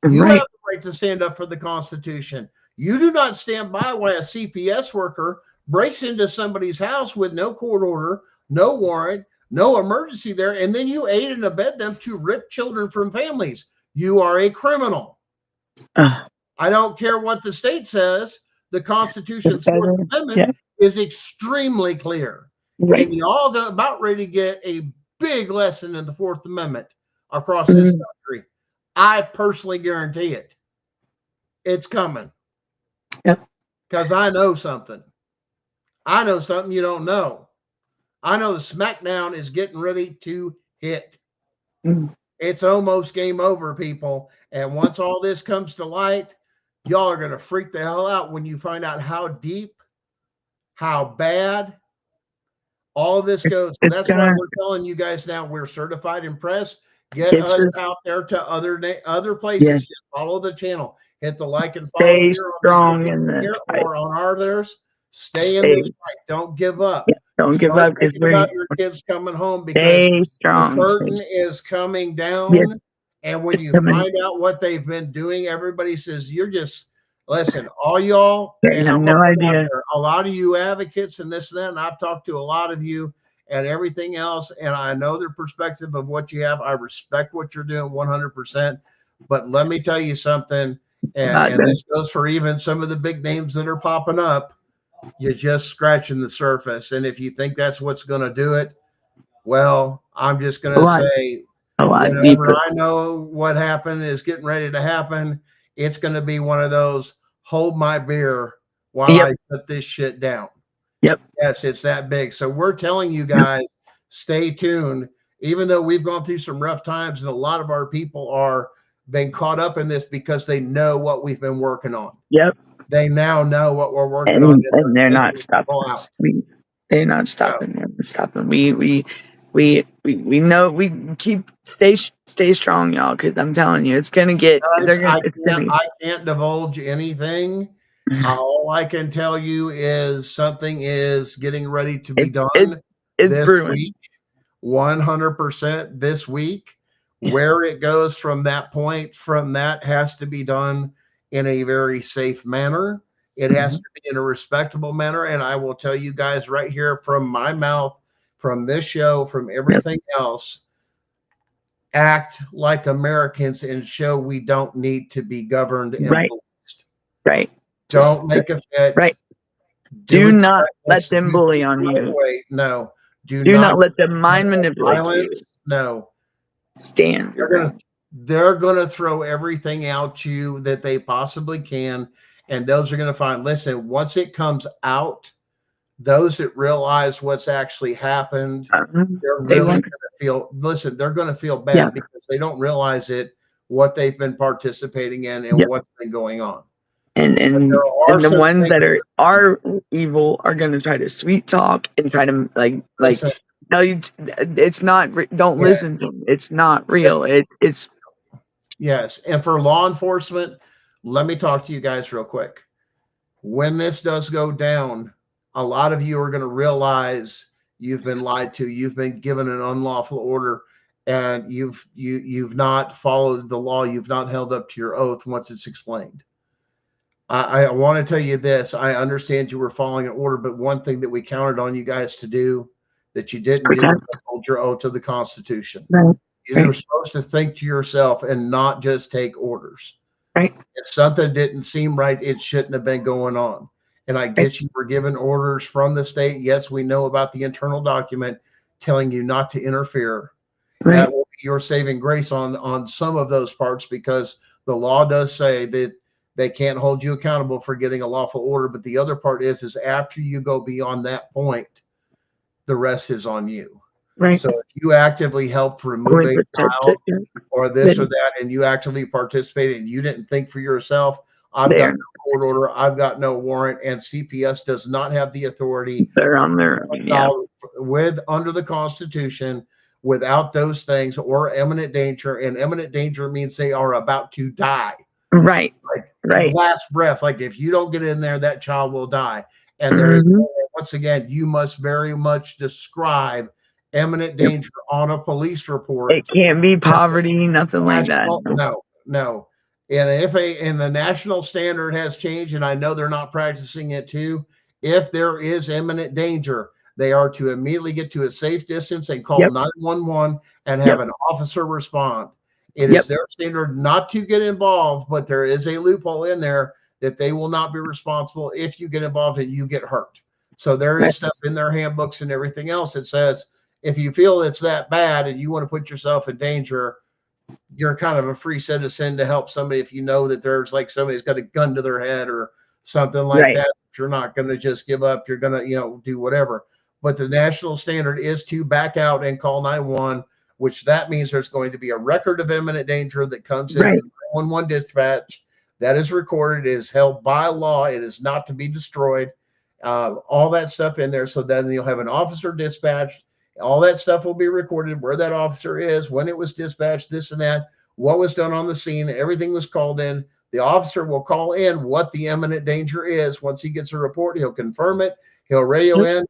You Right. have the right to stand up for the Constitution. You do not stand by while a CPS worker breaks into somebody's house with no court order, no warrant, no emergency there, and then you aid and abet them to rip children from families. You are a criminal. I don't care what the state says. The Constitution's Fourth Amendment is extremely clear. Right. And y'all are about ready to get a big lesson in the Fourth Amendment across this country. I personally guarantee it. It's coming. Yep. Because I know something. I know something you don't know. I know the smackdown is getting ready to hit. It's almost game over, people. And once all this comes to light, y'all are going to freak the hell out when you find out how deep, how bad all of this goes. So that's why we're telling you guys now, we're certified in press. Get us out there to other places. Yes. Just follow the channel. Hit the like and follow Stay here strong in this fight. or on our theirs. Stay in this fight. Don't give up. Yeah, don't give up, because Thinking about your kids coming home, because stay strong. the curtain is coming down. Yes. And when you find out what they've been doing, everybody says, you're just, listen, all y'all, and have no idea. a lot of you advocates and this and that, and I've talked to a lot of you and everything else, and I know their perspective of what you have. I respect what you're doing 100%. But let me tell you something, and this goes for even some of the big names that are popping up. You're just scratching the surface. And if you think that's what's going to do it, well, I'm just going to say, whenever I know what happened is getting ready to happen, it's going to be one of those hold my beer while I put this shit down. Yep. Yes, it's that big. So we're telling you guys, stay tuned. Even though we've gone through some rough times, and a lot of our people are being caught up in this because they know what we've been working on. Yep. They now know what we're working on. And they're not stopping us. They're not stopping. They're not stopping. We know, we keep stay strong, y'all, because I'm telling you, it's gonna get. Guys, I can't divulge anything All I can tell you is something is getting ready to be It's done it's this brewing. week, 100% this week. Where it goes from that point, from that has to be done in a very safe manner. It has to be in a respectable manner. And I will tell you guys right here from my mouth, from this show, from everything else, act like Americans and show we don't need to be governed and Right. policed. Right. Don't make a fit. Right. Do Do it not let correctly. them Do bully it on the right you. way. No. Do Do not not let them mind manipulate you. violence. No. Stand your ground. They're gonna throw everything at you that they possibly can, and those are gonna find. Listen, once it comes out, those that realize what's actually happened, they're They really won't. gonna feel. Listen, they're gonna feel Yeah. bad because they don't realize what they've been participating in and Yep. what's been going on. And There are the some ones things. that are evil are going to try to sweet talk and try to Listen, tell you it's not. Don't yeah, listen to them. It's not real. It's yes. And for law enforcement, let me talk to you guys real quick. When this does go down, a lot of you are going to realize you've been lied to. You've been given an unlawful order, and you've not followed the law. You've not held up to your oath once it's explained. I want to tell you this. I understand you were following an order, but one thing that we counted on you guys to do that you didn't do was protect. hold your oath to the Constitution. Right. You're Right. supposed to think to yourself and not just take orders. Right. If something didn't seem right, it shouldn't have been going on. And I Right. get you were given orders from the state. Yes, we know about the internal document telling you not to interfere. Right. That will be your saving grace on some of those parts, because the law does say that they can't hold you accountable for getting a lawful order. But the other part is after you go beyond that point, the rest is on you. Right. So if you actively helped remove We a protect child it. or this or that, and you actively participated and you didn't think for yourself, I've They got are. no court order, I've got no warrant, and CPS does not have the authority They're on their own. Yeah. with under the Constitution without those things or imminent danger. And imminent danger means they are about to die. Right. Like Right. last breath. Like if you don't get in there, that child will die. And there is, once again, you must very much describe imminent danger on a police report. It can't be poverty, nothing like that. No. And the national standard has changed, and I know they're not practicing it too. If there is imminent danger, they are to immediately get to a safe distance and call 911 and have an officer respond. It is their standard not to get involved, but there is a loophole in there that they will not be responsible if you get involved and you get hurt. So there is stuff in their handbooks and everything else that says if you feel it's that bad and you want to put yourself in danger, you're kind of a free citizen to help somebody if you know that there's like somebody's got a gun to their head or something like that. You're not going to just give up. You're going to, do whatever. But the national standard is to back out and call 911, which that means there's going to be a record of imminent danger that comes into 911 dispatch. That is recorded. It is held by law. It is not to be destroyed. All that stuff in there. So then you'll have an officer dispatched. All that stuff will be recorded, where that officer is, when it was dispatched, this and that, what was done on the scene, everything was called in. The officer will call in what the imminent danger is. Once he gets a report, he'll confirm it. He'll radio in,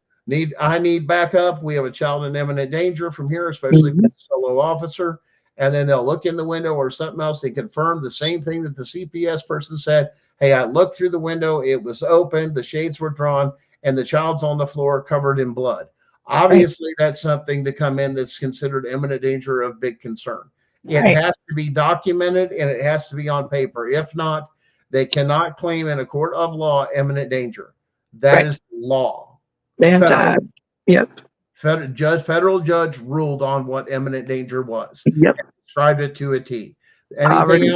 I need backup. We have a child in imminent danger from here, especially if it's a solo officer. And then they'll look in the window or something else. They confirm the same thing that the CPS person said. Hey, I looked through the window. It was open. The shades were drawn and the child's on the floor covered in blood. Obviously, that's something to come in that's considered imminent danger of big concern. It has to be documented and it has to be on paper. If not, they cannot claim in a court of law imminent danger. That is law. They have to have. Yep. Federal judge ruled on what imminent danger was. Yep. Described it to a T. Anything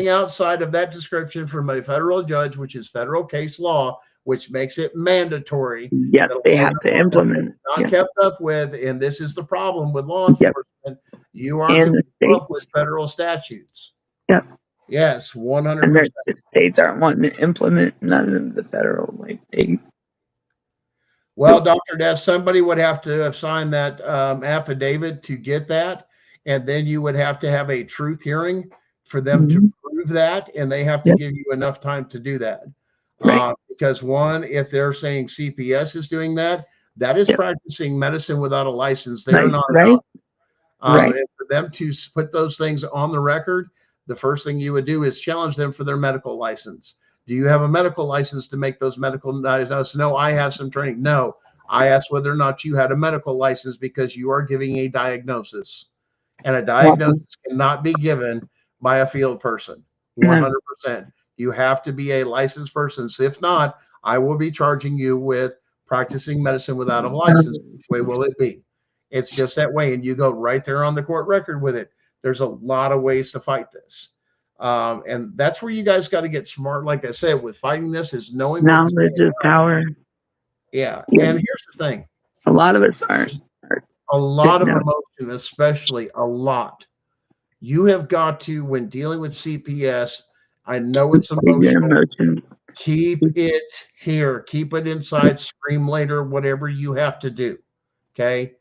outside of that description from a federal judge, which is federal case law, which makes it mandatory. Yep, they have to implement. Not kept up with, and this is the problem with law enforcement. You are to keep up with federal statutes. Yep. Yes, 100%. The states aren't wanting to implement none of the federal Well, Dr. Death, somebody would have to have signed that affidavit to get that, and then you would have to have a truth hearing for them to prove prove that, and they have to Yep. give you enough time to do that. Right. Because one, if they're saying CPS is doing that, that is Yep. practicing medicine without a license. They are Right. not Right. Right. and for them to put those things on the record, the first thing you would do is challenge them for their medical license. Do you have a medical license to make those medical diagnoses? No, I have some training. No, I asked whether or not you had a medical license because you are giving a diagnosis. And a diagnosis cannot be given by a field person. 100%. You have to be a licensed person. So if not, I will be charging you with practicing medicine without a license. Which way will it be? It's just that way. And you go right there on the court record with it. There's a lot of ways to fight this. And that's where you guys got to get smart. Like I said, with fighting this is knowing what to Knowledge is power. yeah. Yeah. And here's the thing. A lot of us aren't. A lot of No. emotion, especially a lot. You have got to, when dealing with CPS, I know it's Your emotional. emotion. Keep it here. Keep it inside. Scream later, whatever you have to do. Okay.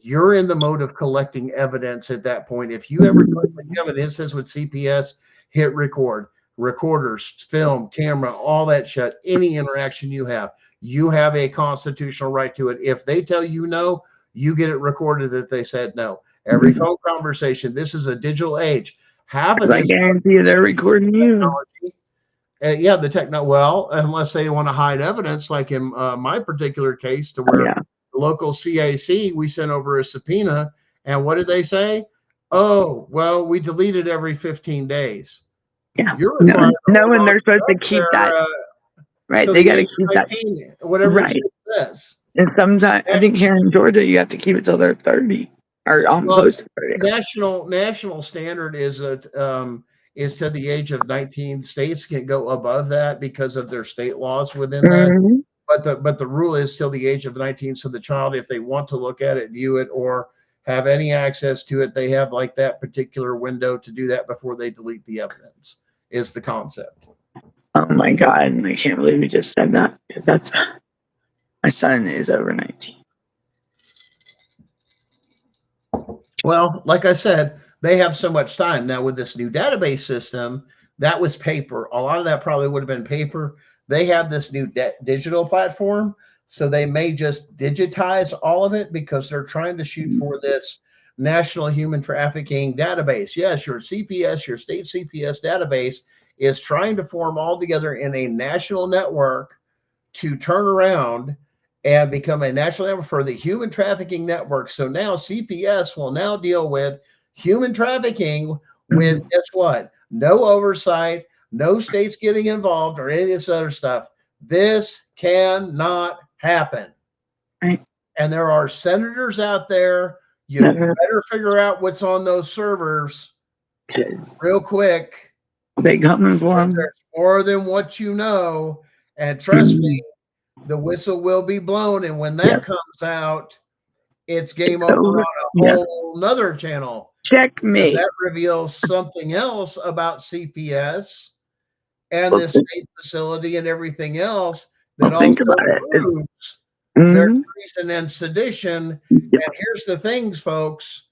You're in the mode of collecting evidence at that point. If you ever you have an instance with CPS, hit record, recorders, film, camera, all that shit, any interaction you have a constitutional right to it. If they tell you no, you get it recorded that they said no. Every phone conversation, this is a digital age. Half of I this guarantee you they're recording you. technology, yeah, the techno. Well, unless they want to hide evidence, like in my particular case, to where Yeah. the local CAC, we sent over a subpoena, and what did they say? Oh, well, we delete it every 15 days. Yeah. You're required to hold Knowing on they're supposed to to keep that. Right. Right. They got to keep that. 19, whatever Right. it says. And sometimes, I think here in Georgia, you have to keep it till they're 30 or close to 30. National standard is to the age of 19. States can go above that because of their state laws within that. Mhm. But the rule is till the age of 19. So the child, if they want to look at it, view it, or have any access to it, they have like that particular window to do that before they delete the evidence, is the concept. Oh my God. I can't believe you just said that, because that's my son is over 19. Well, like I said, they have so much time. Now with this new database system, that was paper. A lot of that probably would have been paper. They have this new digital platform. So they may just digitize all of it because they're trying to shoot for this national human trafficking database. Yes, your CPS, your state CPS database is trying to form all together in a national network to turn around and become a national network for the human trafficking network. So now CPS will now deal with human trafficking with, guess what? No oversight, no states getting involved or any of this other stuff. This cannot happen. Right. And there are senators out there. You better figure out what's on those servers real quick. They coming for them. There's more than what you know. And trust me, the whistle will be blown. And when that comes out, it's game over on a whole nother channel. Checkmate. That reveals something else about CPS and this state facility and everything else that also proves their treason and sedition. And here's the things, folks.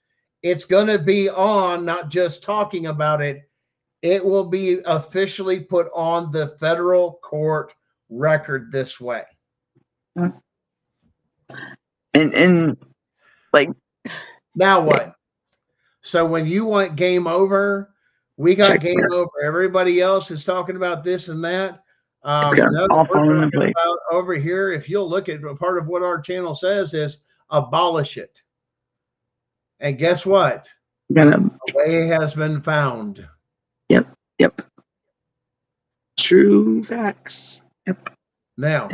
It's going to be on, not just talking about it. It will be officially put on the federal court record this way. And like, now what? So when you want game over, we got game over. Everybody else is talking about this and that. Over here, if you'll look at part of what our channel says is abolish it. And guess what? A way has been found. Yep. True facts. Yep. Now,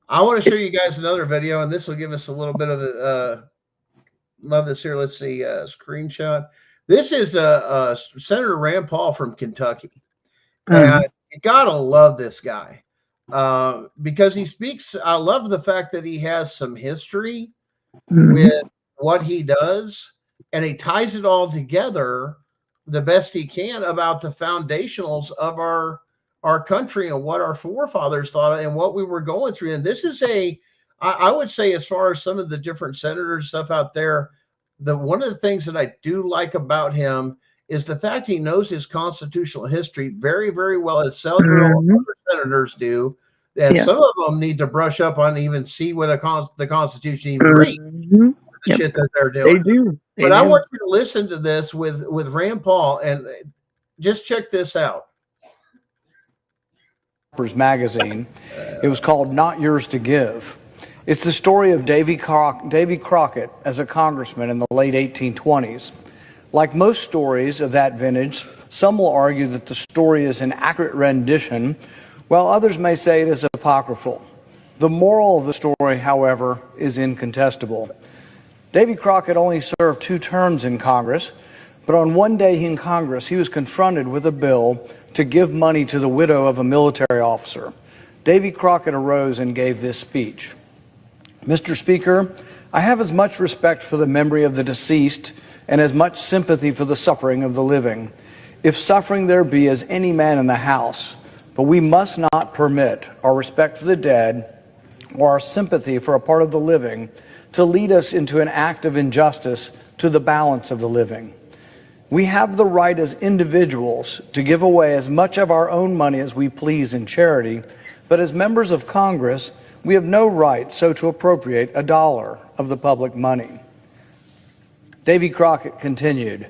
I want to show you guys another video, and this will give us a little bit of a love this here. Let's see, screenshot. This is Senator Rand Paul from Kentucky. And you gotta love this guy because he speaks. I love the fact that he has some history with what he does, and he ties it all together the best he can about the foundationals of our country and what our forefathers thought and what we were going through. And this is I would say, as far as some of the different senators stuff out there, one of the things that I do like about him is the fact he knows his constitutional history very, very well, as several other senators do. And some of them need to brush up on even see what the Constitution even reads, the shit that they're doing. They do. But I want you to listen to this with Rand Paul, and just check this out. Magazine. It was called Not Yours to Give. It's the story of Davy Crockett as a congressman in the late 1820s. Like most stories of that vintage, some will argue that the story is an accurate rendition, while others may say it is apocryphal. The moral of the story, however, is incontestable. Davy Crockett only served 2 terms in Congress, but on one day in Congress, he was confronted with a bill to give money to the widow of a military officer. Davy Crockett arose and gave this speech. Mr. Speaker, I have as much respect for the memory of the deceased and as much sympathy for the suffering of the living. If suffering there be as any man in the house, but we must not permit our respect for the dead or our sympathy for a part of the living to lead us into an act of injustice to the balance of the living. We have the right as individuals to give away as much of our own money as we please in charity, but as members of Congress, we have no right so to appropriate $1 of the public money. Davy Crockett continued,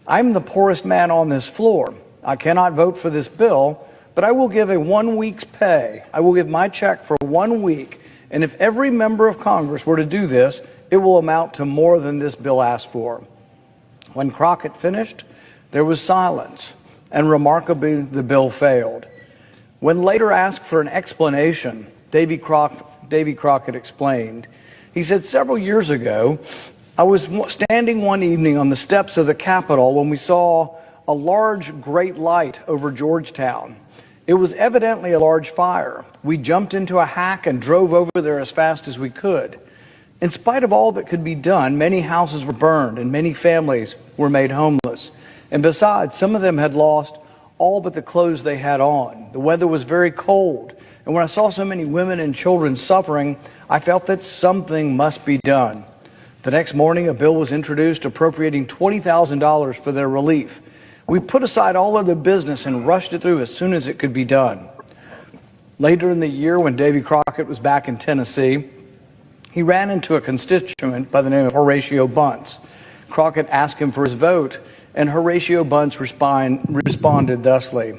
I'm the poorest man on this floor. I cannot vote for this bill, but I will give a 1 week's pay. I will give my check for 1 week, and if every member of Congress were to do this, it will amount to more than this bill asked for. When Crockett finished, there was silence, and remarkably, the bill failed. When later asked for an explanation, Davy Crockett explained. He said, several years ago, I was standing one evening on the steps of the Capitol when we saw a large, great light over Georgetown. It was evidently a large fire. We jumped into a hack and drove over there as fast as we could. In spite of all that could be done, many houses were burned and many families were made homeless. And besides, some of them had lost all but the clothes they had on. The weather was very cold. And when I saw so many women and children suffering, I felt that something must be done. The next morning, a bill was introduced appropriating $20,000 for their relief. We put aside all other business and rushed it through as soon as it could be done. Later in the year, when Davy Crockett was back in Tennessee, he ran into a constituent by the name of Horatio Bunce. Crockett asked him for his vote, and Horatio Bunce responded thusly. He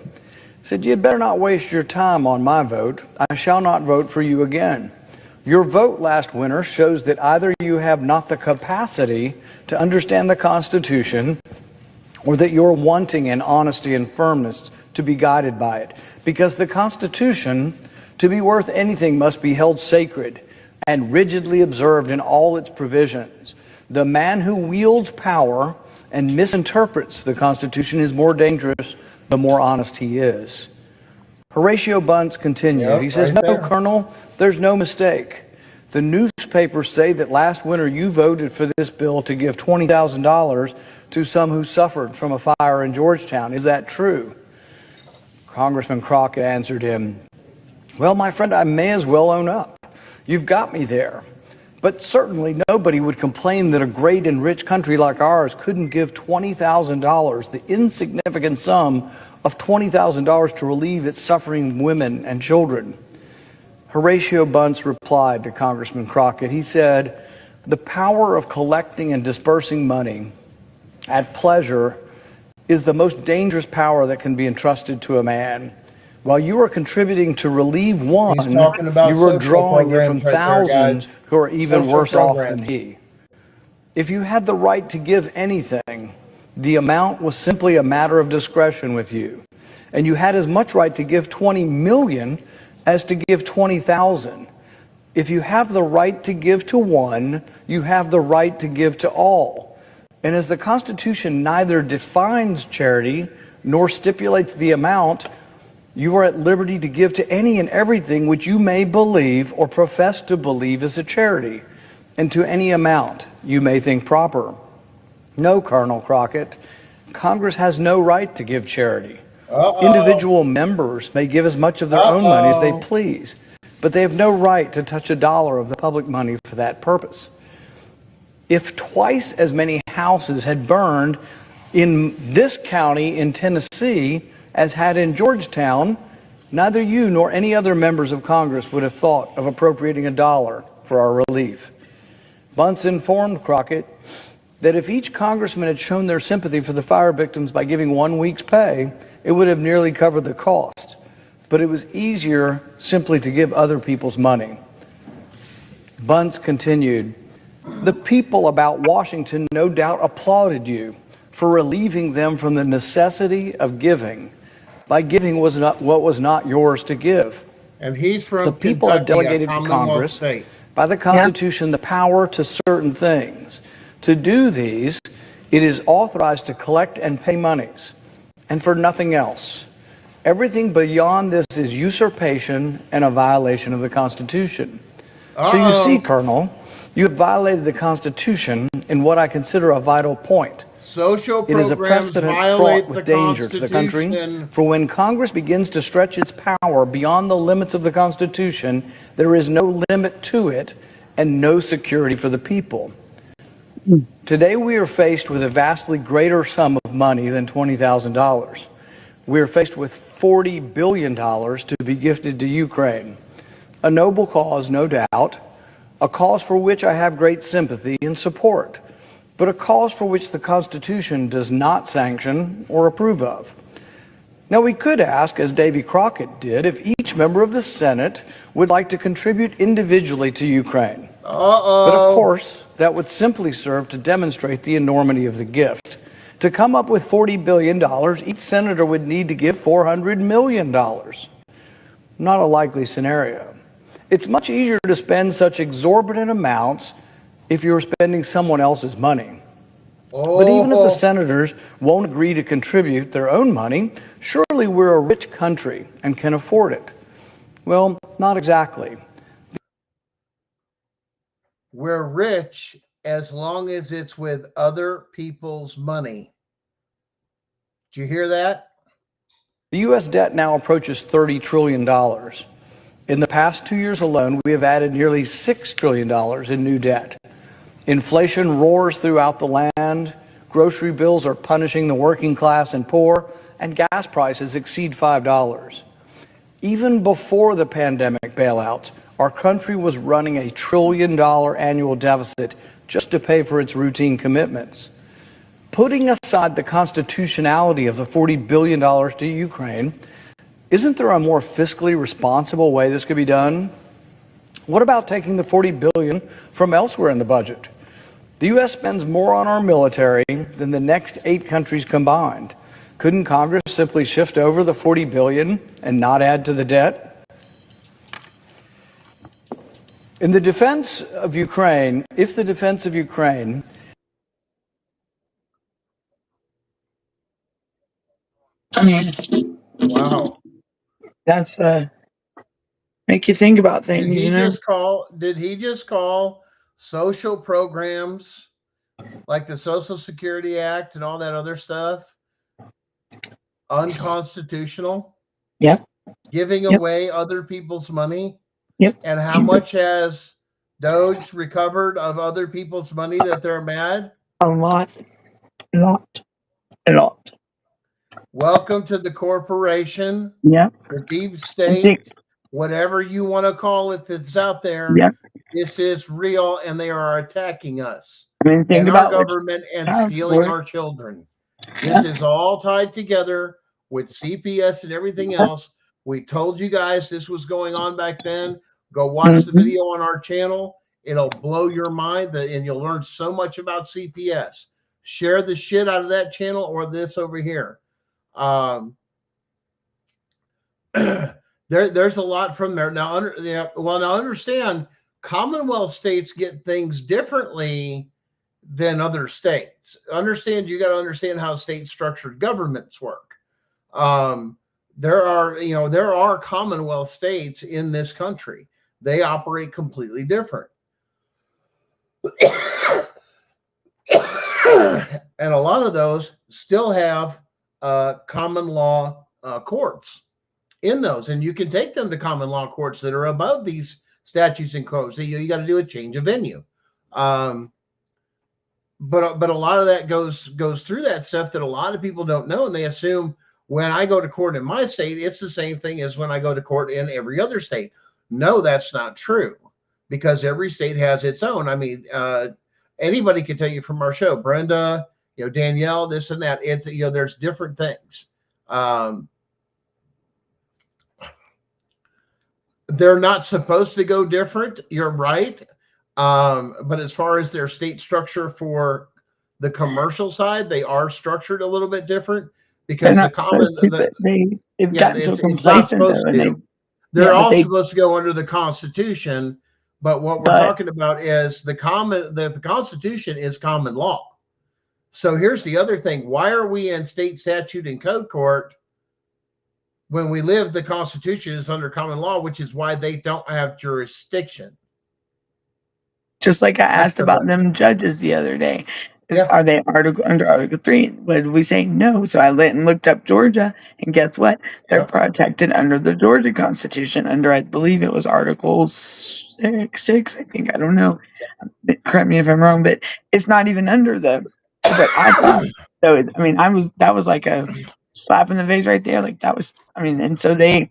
said, "You'd better not waste your time on my vote. I shall not vote for you again. Your vote last winter shows that either you have not the capacity to understand the Constitution or that you're wanting in honesty and firmness to be guided by it. Because the Constitution, to be worth anything, must be held sacred and rigidly observed in all its provisions. The man who wields power and misinterprets the Constitution is more dangerous the more honest he is." Horatio Bunce continued. He says, "No, Colonel, there's no mistake. The newspapers say that last winter you voted for this bill to give $20,000 to some who suffered from a fire in Georgetown. Is that true?" Congressman Crockett answered him, "Well, my friend, I may as well own up. You've got me there. But certainly nobody would complain that a great and rich country like ours couldn't give $20,000, the insignificant sum of $20,000 to relieve its suffering women and children." Horatio Bunce replied to Congressman Crockett. He said, "The power of collecting and dispersing money at pleasure is the most dangerous power that can be entrusted to a man. While you are contributing to relieve one, you are drawing it from thousands who are even worse off than he. If you had the right to give anything, the amount was simply a matter of discretion with you. And you had as much right to give 20 million as to give 20,000. If you have the right to give to one, you have the right to give to all. And as the Constitution neither defines charity nor stipulates the amount, you are at liberty to give to any and everything which you may believe or profess to believe is a charity, and to any amount you may think proper. No, Colonel Crockett, Congress has no right to give charity. Individual members may give as much of their own money as they please, but they have no right to touch $1 of the public money for that purpose. If twice as many houses had burned In this county in Tennessee, as had in Georgetown, neither you nor any other members of Congress would have thought of appropriating $1 for our relief. Bunce informed Crockett that if each congressman had shown their sympathy for the fire victims by giving 1 week's pay, it would have nearly covered the cost. But it was easier simply to give other people's money. Bunce continued, the people about Washington no doubt applauded you for relieving them from the necessity of giving by giving what was not yours to give. And he's from The people Kentucky, have delegated a to Commonwealth Congress state. by the Constitution the power to certain things. To do these, it is authorized to collect and pay monies, and for nothing else. Everything beyond this is usurpation and a violation of the Constitution. So you see, Colonel, you have violated the Constitution in what I consider a vital point. Social It is a programs precedent violate fraught the with danger to the country, Constitution. for when Congress begins to stretch its power beyond the limits of the Constitution, there is no limit to it and no security for the people. Today we are faced with a vastly greater sum of money than $20,000. We are faced with $40 billion to be gifted to Ukraine. A noble cause, no doubt, a cause for which I have great sympathy and support, but a cause for which the Constitution does not sanction or approve of. Now, we could ask, as Davy Crockett did, if each member of the Senate would like to contribute individually to Ukraine. But of course, that would simply serve to demonstrate the enormity of the gift. To come up with $40 billion, each senator would need to give $400 million. Not a likely scenario. It's much easier to spend such exorbitant amounts if you're spending someone else's money. But even if the senators won't agree to contribute their own money, surely we're a rich country and can afford it. Well, not exactly. We're rich as long as it's with other people's money. Did you hear that? The U.S. debt now approaches $30 trillion. In the past 2 years alone, we have added nearly $6 trillion in new debt. Inflation roars throughout the land, grocery bills are punishing the working class and poor, and gas prices exceed $5. Even before the pandemic bailouts, our country was running a $1 trillion annual deficit just to pay for its routine commitments. Putting aside the constitutionality of the $40 billion to Ukraine, isn't there a more fiscally responsible way this could be done? What about taking the $40 billion from elsewhere in the budget? The U.S. spends more on our military than the next 8 countries combined. Couldn't Congress simply shift over the $40 billion and not add to the debt? In the defense of Ukraine, if the defense of Ukraine Wow. That's make you think about Did things, he you know? just call social programs like the Social Security Act and all that other stuff unconstitutional? Yep. Giving Yep. away other people's money? Yep. And how much has Doge recovered of other people's money that they're mad? A lot. A lot. Welcome to the corporation, Yep. the deep state, whatever you want to call it that's out there. Yep. This is real, and they are attacking us I mean, think and our about what government and you stealing for. our children. Yeah. This is all tied together with CPS and everything else. We told you guys this was going on back then. Go watch the video on our channel. It'll blow your mind, and you'll learn so much about CPS. Share the shit out of that channel or this over here. There's a lot from there. Now, now understand, Commonwealth states get things differently than other states. Understand, you got to understand how state structured governments work. There are Commonwealth states in this country. They operate completely different. And a lot of those still have common law courts in those, and you can take them to common law courts that are above these statutes and codes. So you got to do a change of venue. but a lot of that goes through that stuff that a lot of people don't know, and they assume when I go to court in my state, it's the same thing as when I go to court in every other state. No, that's not true, because every state has its own. I mean, anybody can tell you from our show, Brenda, Danielle, this and that. It's there's different things. They're not supposed to go different. You're right. But as far as their state structure for the commercial side, they are structured a little bit different because They've gotten so it's not complacent supposed though, and to. They're all they supposed to go under the Constitution, but what we're but talking about is the Constitution is common law. So here's the other thing: why are we in state statute and code court when we live? The Constitution is under common law, which is why they don't have jurisdiction. just like I asked about them judges the other day. Yeah. Are they under Article 3? What did we say? No. So I went and looked up Georgia, and guess what? They're protected under the Georgia Constitution, under, I believe it was Article 6, I think. I don't know. Correct me if I'm wrong, but it's not even under the, but I thought, so, I mean, that was like a slap in the face right there. Like that was, I mean, and so they,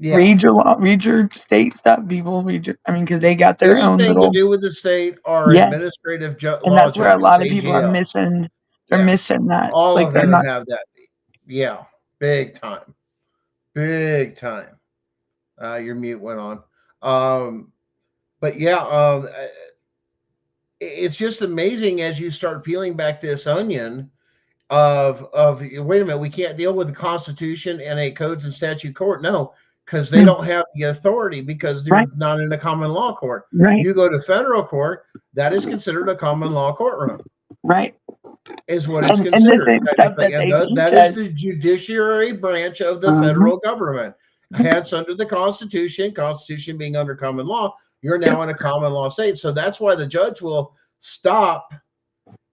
read your law, read your state stuff, people. Because they got their own Anything little to do with the state or administrative and law that's where a judges, lot of people are AGL. missing. They're missing that. All Like of they're them not. have that. Yeah, big time, big time. Your mute went on. But yeah, it's just amazing as you start peeling back this onion of wait a minute, we can't deal with the Constitution and a codes and statute court. No, because they don't have the authority, because they're not in a common law court. You go to federal court, that is considered a common law courtroom. Right. Is what it's considered. And the same stuff that they teach that us. is the judiciary branch of the federal government. Hence, under the Constitution being under common law, you're now in a common law state. So that's why the judge will stop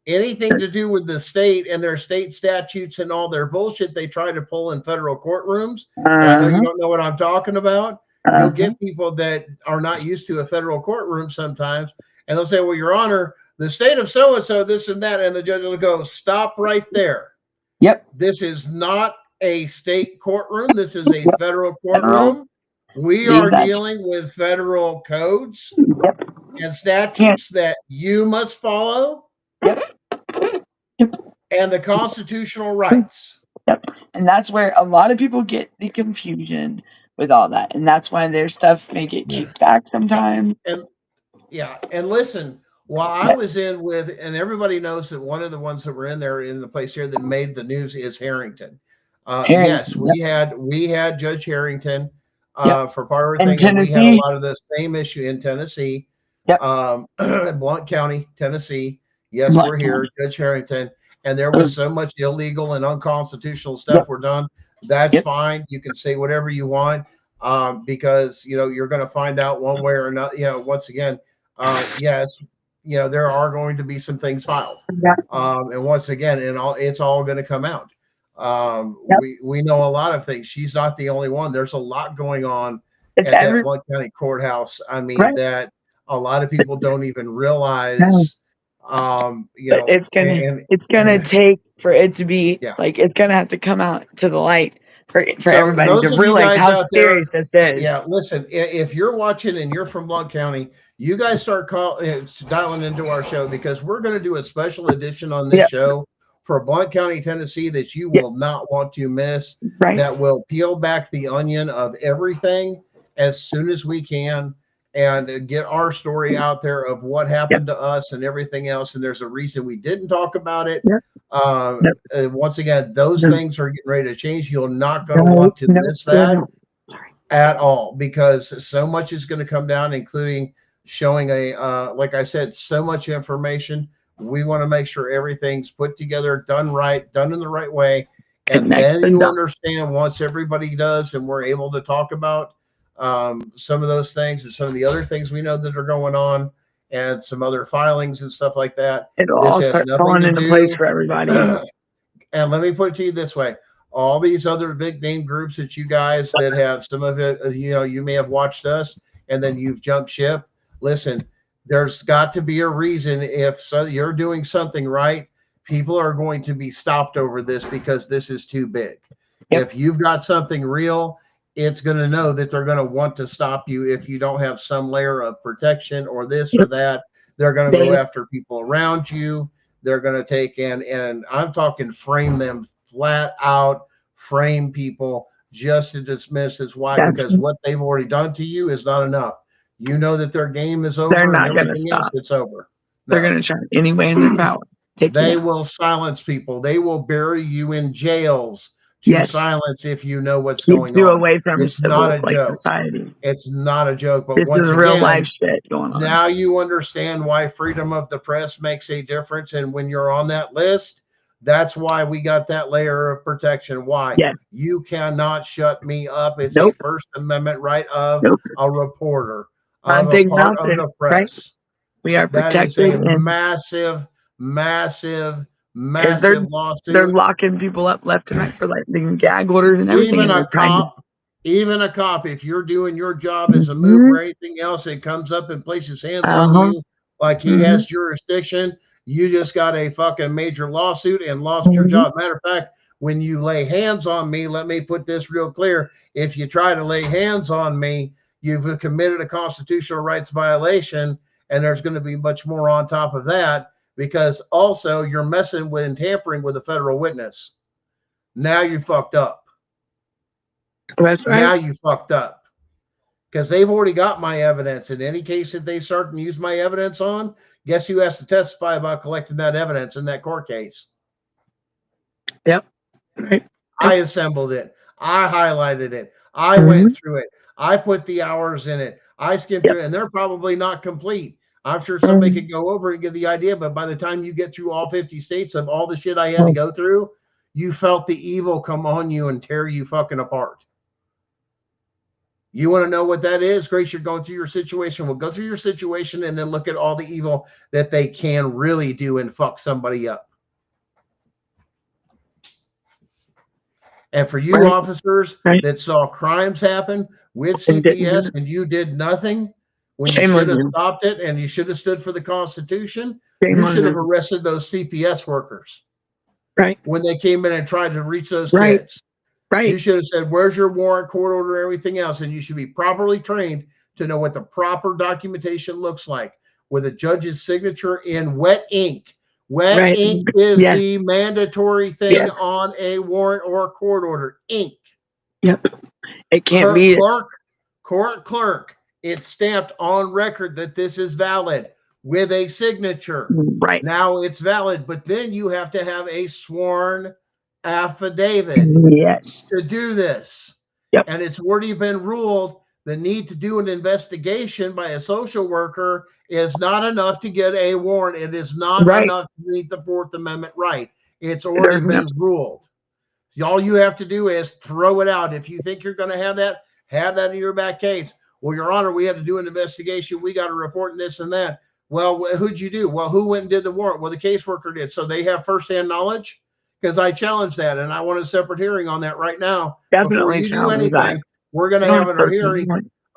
anything to do with the state and their state statutes and all their bullshit they try to pull in federal courtrooms. And I know you don't know what I'm talking about. You'll get people that are not used to a federal courtroom sometimes, and they'll say, well, Your Honor, the state of so-and-so, this and that, and the judge will go, stop right there. Yep. This is not a state courtroom. This is a federal courtroom. We are dealing with federal codes and statutes that you must follow. And the constitutional rights. And that's where a lot of people get the confusion with all that. And that's why their stuff may get kicked back sometimes. And listen, while I was in with, and everybody knows that one of the ones that were in there in the place here that made the news is Harrington. Yes, we had Judge Harrington for part of the thing. And we had a lot of the same issue in Tennessee, Blount County, Tennessee. Yes, we're here, Judge Harrington. And there was so much illegal and unconstitutional stuff were done. That's fine. You can say whatever you want, because you're going to find out one way or another. Once again, there are going to be some things filed, and once again, it's all going to come out. We know a lot of things. She's not the only one. There's a lot going on at that Blount County courthouse. I mean, that a lot of people don't even realize. It's gonna take for it to be like, it's gonna have to come out to the light for everybody to realize how serious this is. Yeah, listen, if you're watching and you're from Blount County, you guys start dialing into our show, because we're going to do a special edition on this show for Blount County, Tennessee, that you will not want to miss. That will peel back the onion of everything as soon as we can, and get our story out there of what happened to us and everything else. And there's a reason we didn't talk about it. Once again, those things are getting ready to change. You're not going to want to miss that at all, because so much is going to come down, including showing like I said, so much information. We want to make sure everything's put together, done right, done in the right way. And then you understand, once everybody does, and we're able to talk about some of those things and some of the other things we know that are going on, and some other filings and stuff like that. It'll all start falling into place for everybody. And let me put it to you this way: all these other big name groups that you guys that have some of it, you may have watched us and then you've jumped ship. Listen, There's got to be a reason. If so, you're doing something right, people are going to be stopped over this because this is too big. Yep. If you've got something real, it's going to know that they're going to want to stop you if you don't have some layer of protection or this or that. They're going to go after people around you. They're going to take in, and I'm talking frame them flat out, frame people just to dismiss this. Why? Because what they've already done to you is not enough. You know that their game is over. They're not and going to everything else, stop. it's over. They're going to try any way in their power. They will silence people. They will bury you in jails to silence if you know what's going on. Away from it's not a joke. Society. It's not a joke. But this once is again, real life shit going on. Now you understand why freedom of the press makes a difference. And when you're on that list, that's why we got that layer of protection. Why? Yes. You cannot shut me up. It's a First Amendment right of a reporter, of a part of the press. Right? We are protected. That is a massive lawsuit. They're locking people up left and right for like the gag orders and everything. Even a cop, if you're doing your job as a move or anything else, it comes up and places hands on you like he has jurisdiction. You just got a fucking major lawsuit and lost your job. Matter of fact, when you lay hands on me, let me put this real clear. If you try to lay hands on me, you've committed a constitutional rights violation, and there's going to be much more on top of that, because also you're messing with and tampering with a federal witness. Now you fucked up. That's right. Now you fucked up, because they've already got my evidence. In any case that they start and use my evidence on, guess who has to testify about collecting that evidence in that court case? Yep. Right. I assembled it. I highlighted it. I went through it. I put the hours in it. I skimmed through it, and they're probably not complete. I'm sure somebody could go over and give the idea, but by the time you get through all 50 states of all the shit I had to go through, you felt the evil come on you and tear you fucking apart. You want to know what that is? Grace, you're going through your situation. Well, go through your situation and then look at all the evil that they can really do and fuck somebody up. And for you officers that saw crimes happen with CPS and you did nothing, when you should have stopped it and you should have stood for the Constitution, you should have arrested those CPS workers. Right. When they came in and tried to reach those kids. Right. You should have said, where's your warrant, court order, everything else? And you should be properly trained to know what the proper documentation looks like with a judge's signature in wet ink. Wet ink is the mandatory thing on a warrant or a court order. Ink. Yep. It can't be court clerk. It's stamped on record that this is valid with a signature. Right. Now it's valid, but then you have to have a sworn affidavit to do this. Yep. And it's already been ruled the need to do an investigation by a social worker is not enough to get a warrant. It is not enough to meet the Fourth Amendment right. It's already been ruled. So all you have to do is throw it out. If you think you're going to have that in your back case. Well, Your Honor, we had to do an investigation. We got a report and this and that. Well, who'd you do? Well, who went and did the warrant? Well, the caseworker did. So they have firsthand knowledge? Because I challenge that, and I want a separate hearing on that right now. Definitely. Before you do anything, we're going to have an hearing,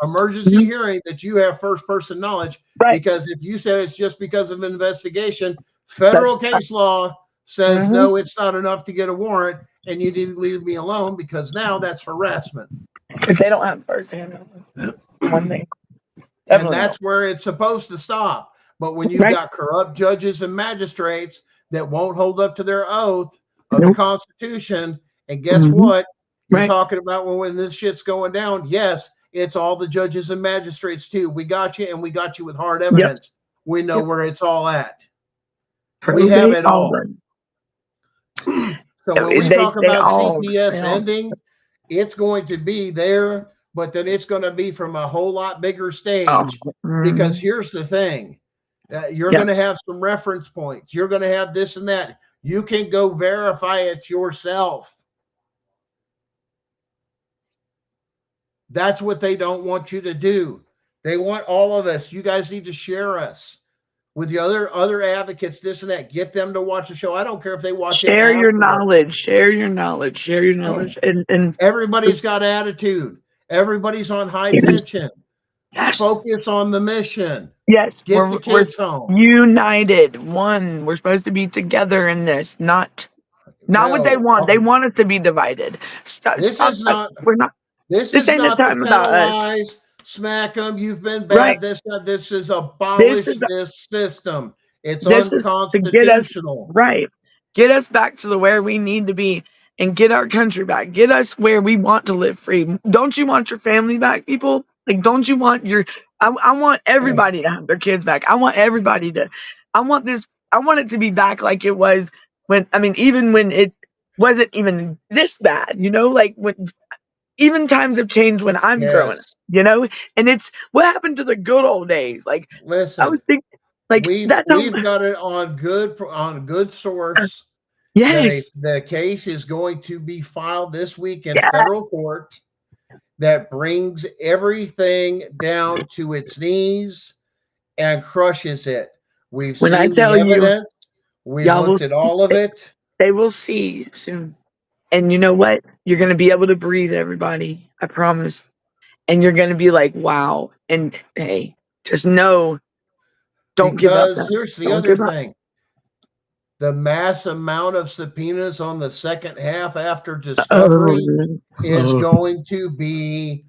emergency hearing, that you have first-person knowledge. Right. Because if you said it's just because of an investigation, federal case law says, no, it's not enough to get a warrant, and you need to leave me alone, because now that's harassment. Because they don't have first-hand knowledge. One thing. And that's where it's supposed to stop. But when you've got corrupt judges and magistrates that won't hold up to their oath of the Constitution, and guess what? You're talking about when this shit's going down. Yes, it's all the judges and magistrates too. We got you, and we got you with hard evidence. We know where it's all at. We have it all. So when we talk about CPS ending, it's going to be there, but then it's going to be from a whole lot bigger stage. Because here's the thing. You're going to have some reference points. You're going to have this and that. You can go verify it yourself. That's what they don't want you to do. They want all of us. You guys need to share us with the other advocates, this and that. Get them to watch the show. I don't care if they watch it. Share your knowledge. Share your knowledge. Share your knowledge. And everybody's got attitude. Everybody's on high tension. Focus on the mission. Yes, Get the we're kids home. united. One. We're supposed to be together in this, not what they No, want. They want it to be divided. this Stop. is not. We're not. This This is ain't a not to time about us. penalize, smack them. You've been Right. bad. This is This is abolish this system. It's this is to get us unconstitutional. right. Get us back to where we need to be and get our country back. Get us where we want to live free. Don't you want your family back, people? Like, don't you want your I want everybody to have their kids back. I want everybody to I want this I want it to be back like it was when even when it wasn't even this bad, like when even times have changed when I'm growing up, Yes. and it's what happened to the good old days. Like I Listen, would think like that's how we've got it on good source that yes. the case is going to be filed this week in federal Yes. court that brings everything down to its knees and crushes it. We've When I seen the tell you, evidence. We've y'all will looked at see, all of it. they will see soon. And you know what? You're going to be able to breathe, everybody. I promise. And you're going to be like, wow. And hey, just know, don't give up. Because here's the Don't other give up. thing. The mass amount of subpoenas on the second half after Oh, discovery is going to be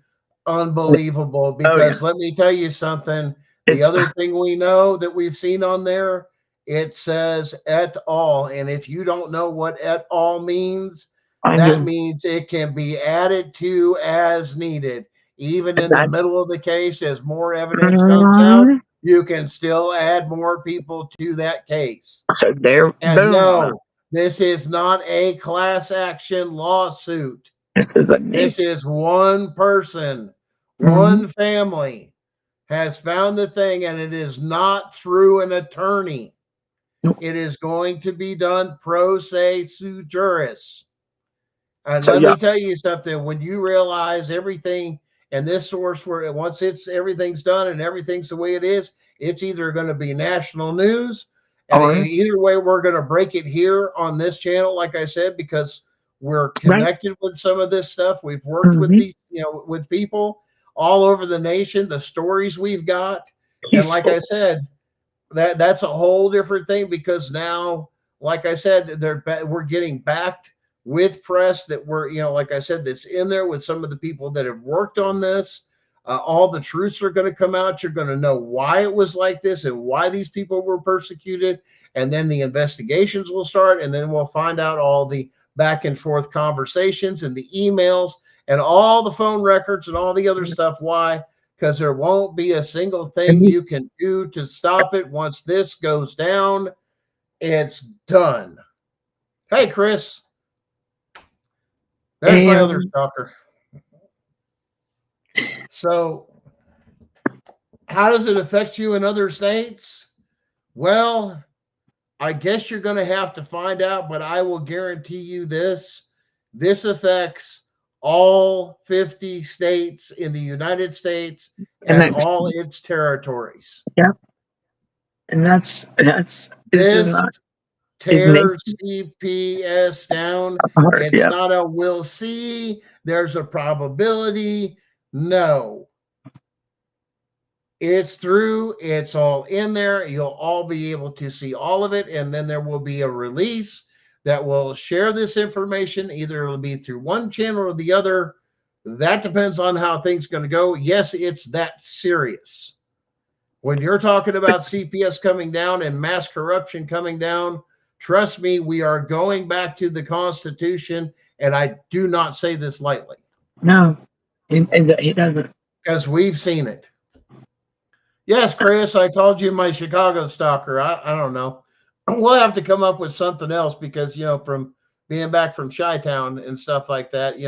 unbelievable. yeah. Because let me tell you something. The It's, other thing we know that we've seen on there, it says et al. And if you don't know what et al means, I that do. means it can be added to as needed. Even And in the that's, middle of the case, as more evidence comes out, you can still add more people to that case. so there, And boom. no, this is not a class action lawsuit. This is a This nation. is one person, Mhm. one family has found the thing, and it is not through an attorney. It is going to be done pro se sue juris. And So, let yeah. me tell you something, when you realize everything and this source where once everything's done and everything's the way it is, it's either going to be national news, and Or, either way we're going to break it here on this channel, like I said, because we're right. connected with some of this stuff. We've worked with Mhm. these, with people all over the nation, the stories we've got. And like Peaceful. I said, that's a whole different thing, because now, like I said, we're getting backed with press that we're, like I said, that's in there with some of the people that have worked on this. All the truths are going to come out. You're going to know why it was like this and why these people were persecuted. And then the investigations will start. And then we'll find out all the back and forth conversations and the emails and all the phone records and all the other stuff. Why? Because there won't be a single thing you can do to stop it. Once this goes down, it's done. Hey, Chris, there's my other And stalker. So, how does it affect you in other states? Well, I guess you're going to have to find out, but I will guarantee you this. This affects all 50 states in the United States and that's, all its territories. yeah. And this is This not his tear nation. CPS down. Hard. It's Yeah. not a we'll see, there's a probability. No, it's through, it's all in there. You'll all be able to see all of it. And then there will be a release that will share this information. Either it'll be through one channel or the other. That depends on how things are going to go. Yes, it's that serious. When you're talking about CPS coming down and mass corruption coming down, trust me, we are going back to the Constitution. And I do not say this lightly. No, he doesn't. Because we've seen it. Yes, Chris, I called you my Chicago stalker. I don't know. We'll have to come up with something else because, from being back from Chi-Town and stuff like that,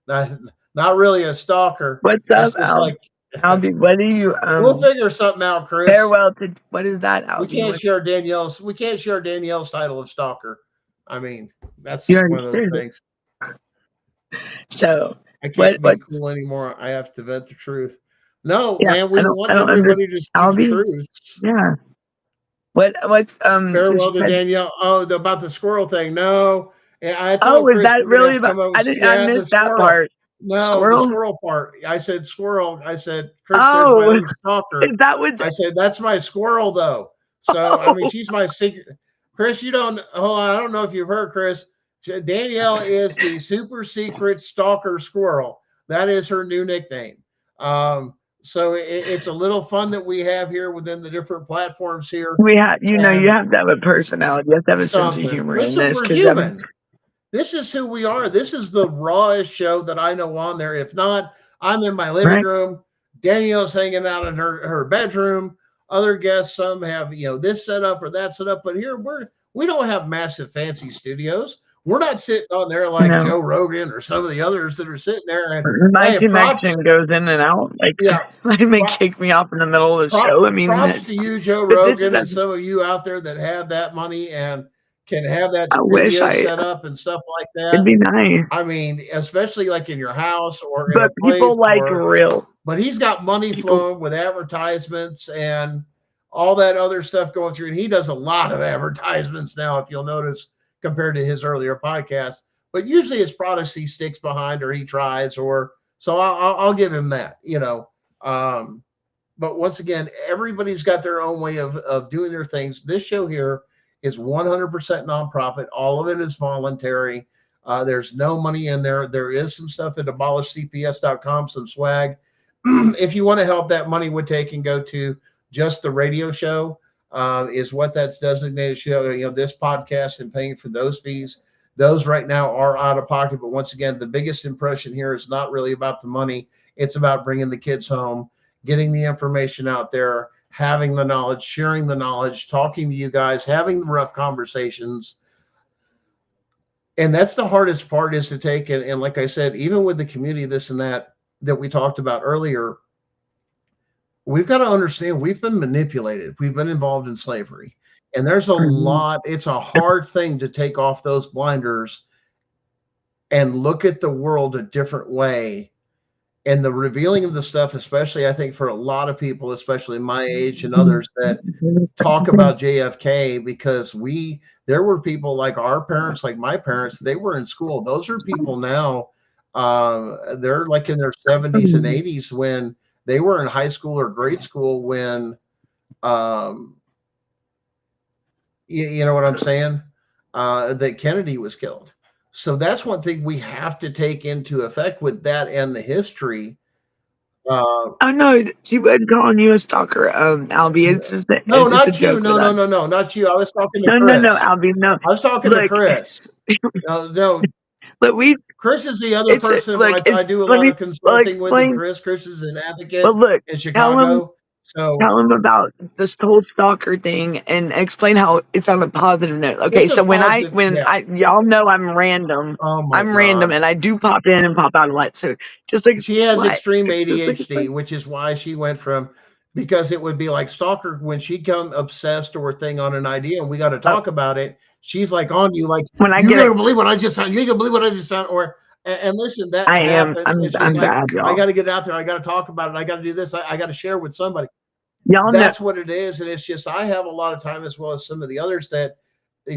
not, not really a stalker. What's It's up, just like, Albie? What do you we'll figure something out, Chris. farewell to? What is that, Albie? We can't share Danielle's title of stalker. I mean, that's You one of those understood it. things. So I can't be what's cool anymore. I have to vet the truth. No, yeah? man, we want I don't everybody to understand, speak Albie. truth. Yeah. What's so she Farewell to said, Danielle. Oh, about the squirrel thing. No, I oh, told is Chris that we're gonna have really to about? come up I with, didn't. I yeah, the missed that squirrel. part. No, the Squirrel? squirrel part. I said squirrel. I said, Chris, there's my Oh, other stalker. is that what? I said, that's my squirrel, though. So, I mean, Oh, she's my secret. Chris, you don't, hold on. I don't know if you've heard, Chris. Danielle is the super secret stalker squirrel. That is her new nickname. So it's a little fun that we have here within the different platforms here. we have, you And have to have a personality. You have to have a sense of something. humor in Listen, this we're because human. This is who we are. This is the rawest show that I know on there. If not, I'm in my living right? room. Danielle's hanging out in her bedroom. Other guests, some have this set up or that set up, but here we don't have massive fancy studios. We're not sitting on there like No, Joe Rogan or some of the others that are sitting there and my hey, props, connection goes in and out. Like, yeah, they may pro- kick me off in the middle of the show. I mean, props that's to fine. you, Joe But this is, Rogan, and some of you out there that have that money and can have that I wish studio set up and stuff like it'd that. be nice. I mean, especially like in your house or in a But place people like or, real but he's got money people. flowing with advertisements and all that other stuff going through. And he does a lot of advertisements now, if you'll notice, compared to his earlier podcasts. But usually it's products he sticks behind or he tries, or so I'll give him that. But once again, everybody's got their own way of doing their things. This show here is 100% nonprofit. All of it is voluntary. There's no money in there. There is some stuff at abolishcps.com, some swag. If you want to help, that money would take and go to just the radio show, is what that's designated show. This podcast and paying for those fees. Those right now are out of pocket. But once again, the biggest impression here is not really about the money. It's about bringing the kids home, getting the information out there, having the knowledge, sharing the knowledge, talking to you guys, having the rough conversations. And that's the hardest part, is to take it. And like I said, even with the community, this and that we talked about earlier, we've got to understand we've been manipulated. We've been involved in slavery. And there's a lot, it's a hard thing to take off those blinders and look at the world a different way. And the revealing of the stuff, especially I think for a lot of people, especially my age and others that talk about JFK, because there were people like our parents, like my parents, they were in school. Those are people now, they're like in their 70s and 80s when they were in high school or grade school when, you know what I'm saying? That Kennedy was killed. So that's one thing we have to take into effect with that and the history. Oh no, she wasn't calling you a stalker, Albie. It's just No, it's a not you. joke with No, no, us. no, no, not you. I was talking to No, Chris. Albie, no. I was talking to Look, Chris. No, look, Chris is the other it's person look, I do a let lot me of consulting with, and explain. Chris is an advocate But look, in tell him Chicago. So tell him about this whole stalker thing and explain how it's on a positive note. Okay, it's a so when positive. Yeah. y'all know I'm random. Oh my I'm random God. and I do pop in and pop out a lot. So just She has explain. extreme Just ADHD, explain. which is why she went from, because it would be like stalker when she come obsessed or thing on an idea and we got to Oh, talk about it. She's like on you, like, when I you're get it, gonna believe what I just found. You're gonna believe what I just found. Or and listen, that I am. happens. And she's I'm like, bad, I y'all. got to get out there. I got to talk about it. I got to do this. I got to share with somebody. Y'all know. That's what it is. And it's just, I have a lot of time, as well as some of the others, that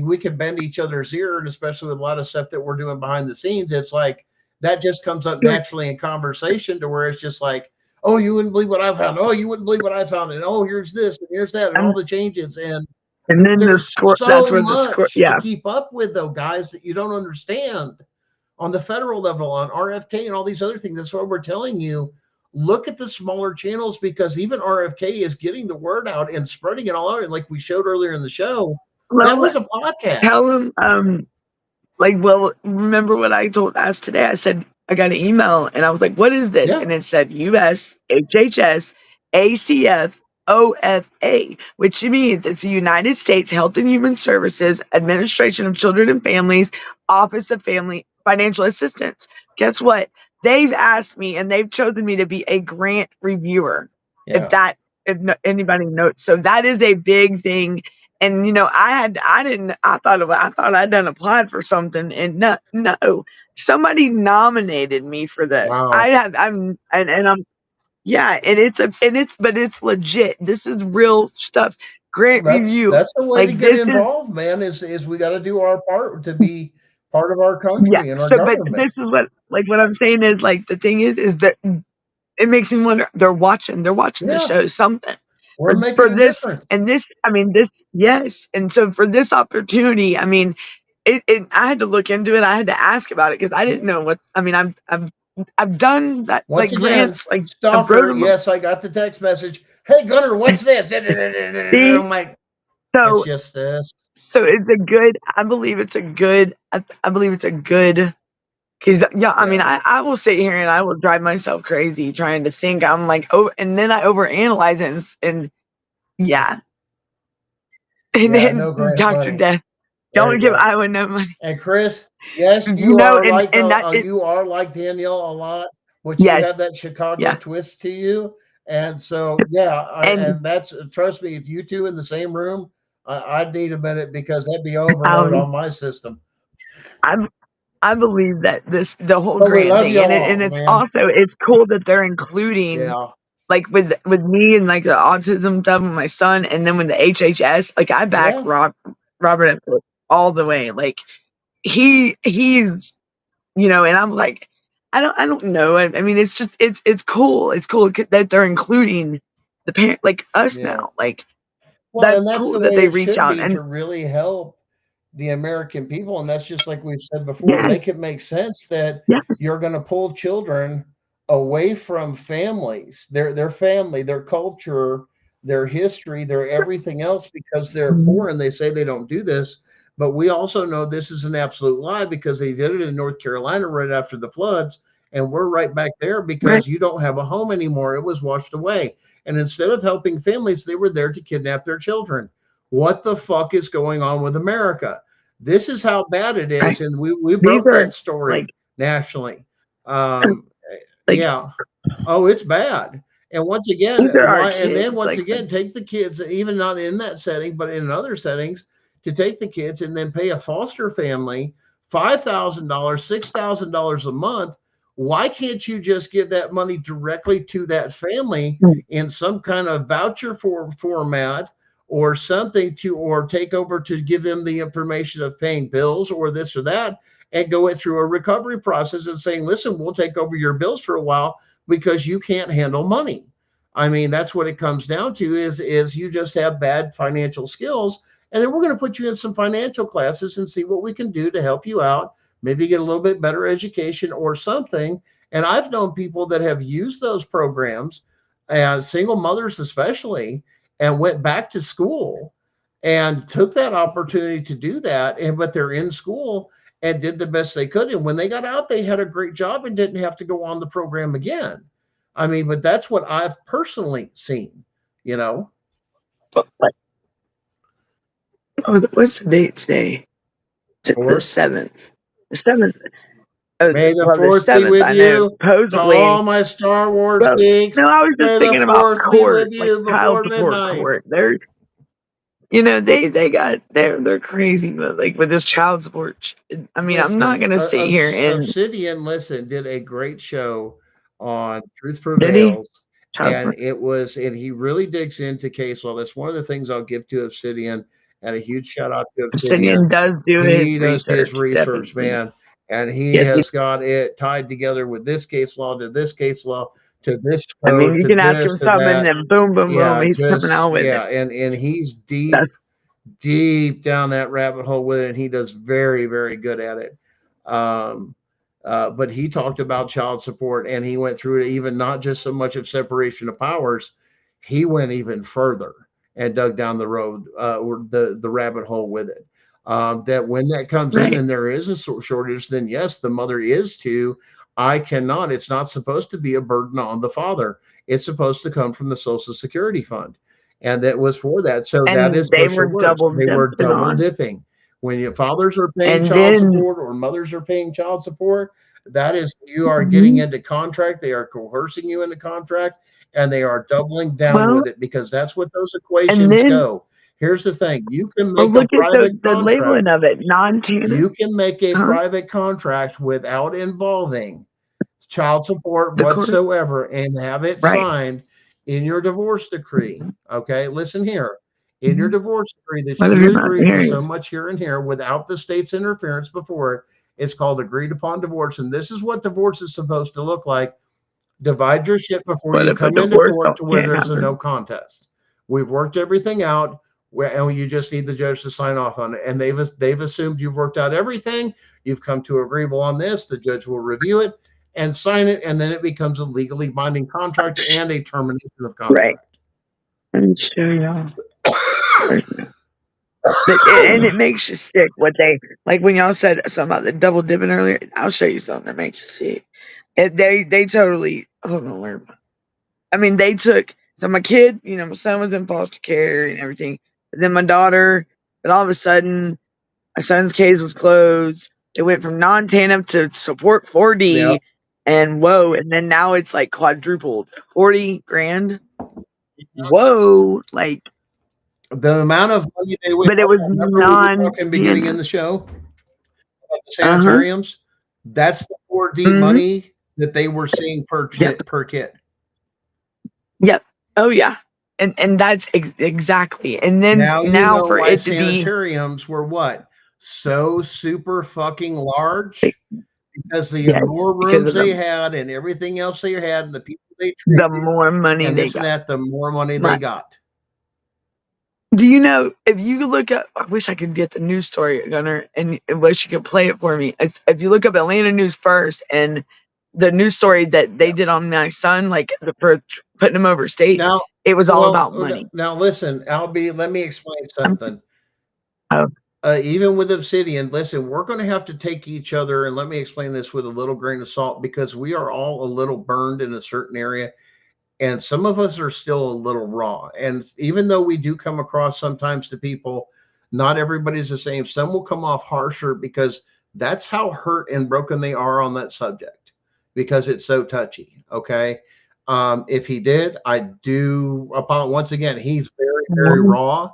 we can bend each other's ear. And especially with a lot of stuff that we're doing behind the scenes, it's like that just comes up naturally in conversation, to where it's just like, oh, you wouldn't believe what I found. Oh, you wouldn't believe what I found. And oh, here's this and here's that and all I'm, the changes. And and then the there's score. That's so where the score. much to Yeah. keep up with, though, guys, that you don't understand on the federal level, on RFK and all these other things. That's what we're telling you. Look at the smaller channels, because even RFK is getting the word out and spreading it all out. And like we showed earlier in the show, that Well, was a podcast. tell him. Well, remember what I asked today? I said, I got an email and I was like, what is this? Yeah. And it said US, HHS, ACF, OFA, which means it's the United States Health and Human Services Administration of Children and Families, Office of Family Financial Assistance. Guess what? They've asked me and they've chosen me to be a grant reviewer. Yeah. Anybody knows. So that is a big thing. And I thought I'd done applied for something, and no, somebody nominated me for this. Wow. I'm yeah, but it's legit. This is real stuff. Grant review. That's the way Like to get this is involved, man, is we got to do our part to be part of our Yeah. country and our So, but government. this is what I'm saying is like the thing is that it makes me wonder. They're watching the Yeah, show something we're for making a this difference. and this. I mean, this yes. And so for this opportunity, I mean, I had to look into it. I had to ask about it because I didn't know what. I mean, I've done that Once like again, grants. Like I've wrote stalker. them. Yes, I got the text message. Hey, Gunner, what's this? See, I'm like, it's so just this. so it's a good. I believe it's a good. I believe it's a good. Because yeah, I mean, Yeah, I will sit here and I will drive myself crazy trying to think. I'm like, oh, and then I overanalyze it, and yeah, and yeah, then no grant Doctor money. Death, There don't you give go. Iowa no money. And Chris, yes, You you know, are like and that is you are like Danielle a lot, but you yes, have that Chicago yeah, twist to you. And so, yeah, and and that's trust me, if you two in the same room, I'd need a minute because that'd be overload um, on my system. I I believe that the whole But we grant love thing, you and all, it's man. also it's cool that they're including Yeah, like with me and like the autism stuff with my son, and then with the HHS, like I back yeah, Robert all the way. Like he's and I'm like, I don't know. I mean, it's just it's cool. It's cool that they're including the parent like us yeah. now. Like Well, that's and that's cool the that way they it reach should out be and to really help the American people. And that's just like we've said before, yes, make it make sense that yes, you're going to pull children away from families, their family, their culture, their history, their everything else because they're mhm, poor and they say they don't do this. But we also know this is an absolute lie because they did it in North Carolina right after the floods. And we're right back there right, because you don't have a home anymore. It was washed away. And instead of helping families, they were there to kidnap their children. What the fuck is going on with America? This is how bad it right. is. And we These broke are that like story nationally. Um, like yeah. Oh, it's bad. And once again, these are our why? And kids. then once Like again, take the kids, even not in that setting, but in other settings, to take the kids and then pay a foster family $5,000, $6,000 a month. Why can't you just give that money directly to that family in some kind of voucher format or something or take over to give them the information of paying bills or this or that and go it through a recovery process and saying, listen, we'll take over your bills for a while because you can't handle money. I mean, that's what it comes down to is you just have bad financial skills. And then we're going to put you in some financial classes and see what we can do to help you out, maybe get a little bit better education or something. And I've known people that have used those programs, and single mothers especially, and went back to school and took that opportunity to do that. And but they're in school and did the best they could. And when they got out, they had a great job and didn't have to go on the program again. I mean, but that's what I've personally seen, you know. oh, what's the date today? The Fourth, 7th. The 7th. may the Well, the fourth be 7th. with I know you. To supposedly. all my Star Wars Well, geeks, no, I was just may the thinking about fourth be court, with like you child before support midnight. court. They're crazy, but like with this child support. I mean, I'm not Listen, gonna sit here and Obsidian, listen, did a great show on Truth did he Prevails, child and support? and he really digs into case law. That's one of the things I'll give to Obsidian, and a huge shout out to Obsidian. Obsidian does do He his does his research, research, definitely. man, and he Yes, has got it tied together with this case law to this case law to this I mean, code you to can ask him this to something, and that. then boom, boom, boom, Yeah, he's coming just out with yeah, it. and he's That's deep down that rabbit hole with it, and he does very, very good at it. Um, but he talked about child support, and he went through it even not just so much of separation of powers. He went even further and dug down the road or the rabbit hole with it. That when that comes in right. and there is a shortage, then yes, the mother is to. I cannot. It's not supposed to be a burden on the father. It's supposed to come from the Social Security Fund and that was for that. So that And is they social were works. double They were dipping double on, dipping. When your fathers are paying and child then support or mothers are paying child support, that is you are getting mhm, into contract. They are coercing you into contract, and they are doubling down well, with it because that's what those and equations then go. Here's the thing: you can well, make a look at private the contract. labeling of it, non-TANF, You can make a huh? private contract without involving child support The court, whatsoever and have it right? signed in your divorce decree. Okay, listen here. In your Mhm. divorce decree, that What have you you not agreed to here? so much here and here without the state's interference before it, It's called agreed upon divorce. And this is what divorce is supposed to look like. Divide your shit before But you if a come into divorce court to where can't there's a happen, no contest. We've worked everything out, and you just need the judge to sign off on it. And they've assumed you've worked out everything. You've come to agreeable on this. The judge will review it and sign it, and then it becomes a legally binding contract and a termination of right? contract. Let me show y'all. And it makes you sick what they like when y'all said something about the double dipping earlier. I'll show you something that makes you sick. They totally hold on, where? I mean, they took so my kid, my son was in foster care and everything. But then my daughter, but all of a sudden, my son's case was closed. It went from non-TANF to support 4D, Yep. and whoa, and then now it's like quadrupled, 40 grand. Whoa, like. The amount of money they would, But it was remember we were talking beginning in non-TANF. the show about the Uh-huh. sanitariums? That's the 4D money that they were seeing per kid. Yep. Oh yeah. And that's exactly. And then now for why it to be sanitariums were what? So super fucking large because the more because rooms of they the had and everything else they had and the people they treated more money and they this and got. that, the more money they Right. got. Do you know if you look up? I wish I could get the news story, Gunner, and I wish you could play it for me. If you look up Atlanta news first and the news story that they did on my son, like for putting him over state, Now, it was all about money. Now listen, Albie, let me explain something. Oh. Even with Obsidian, listen, we're going to have to take each other, and let me explain this with a little grain of salt because we are all a little burned in a certain area, and some of us are still a little raw. And even though we do come across sometimes to people, not everybody's the same. Some will come off harsher because that's how hurt and broken they are on that subject because it's so touchy. Okay. If he did, I do apologize. Once again, he's very, very raw.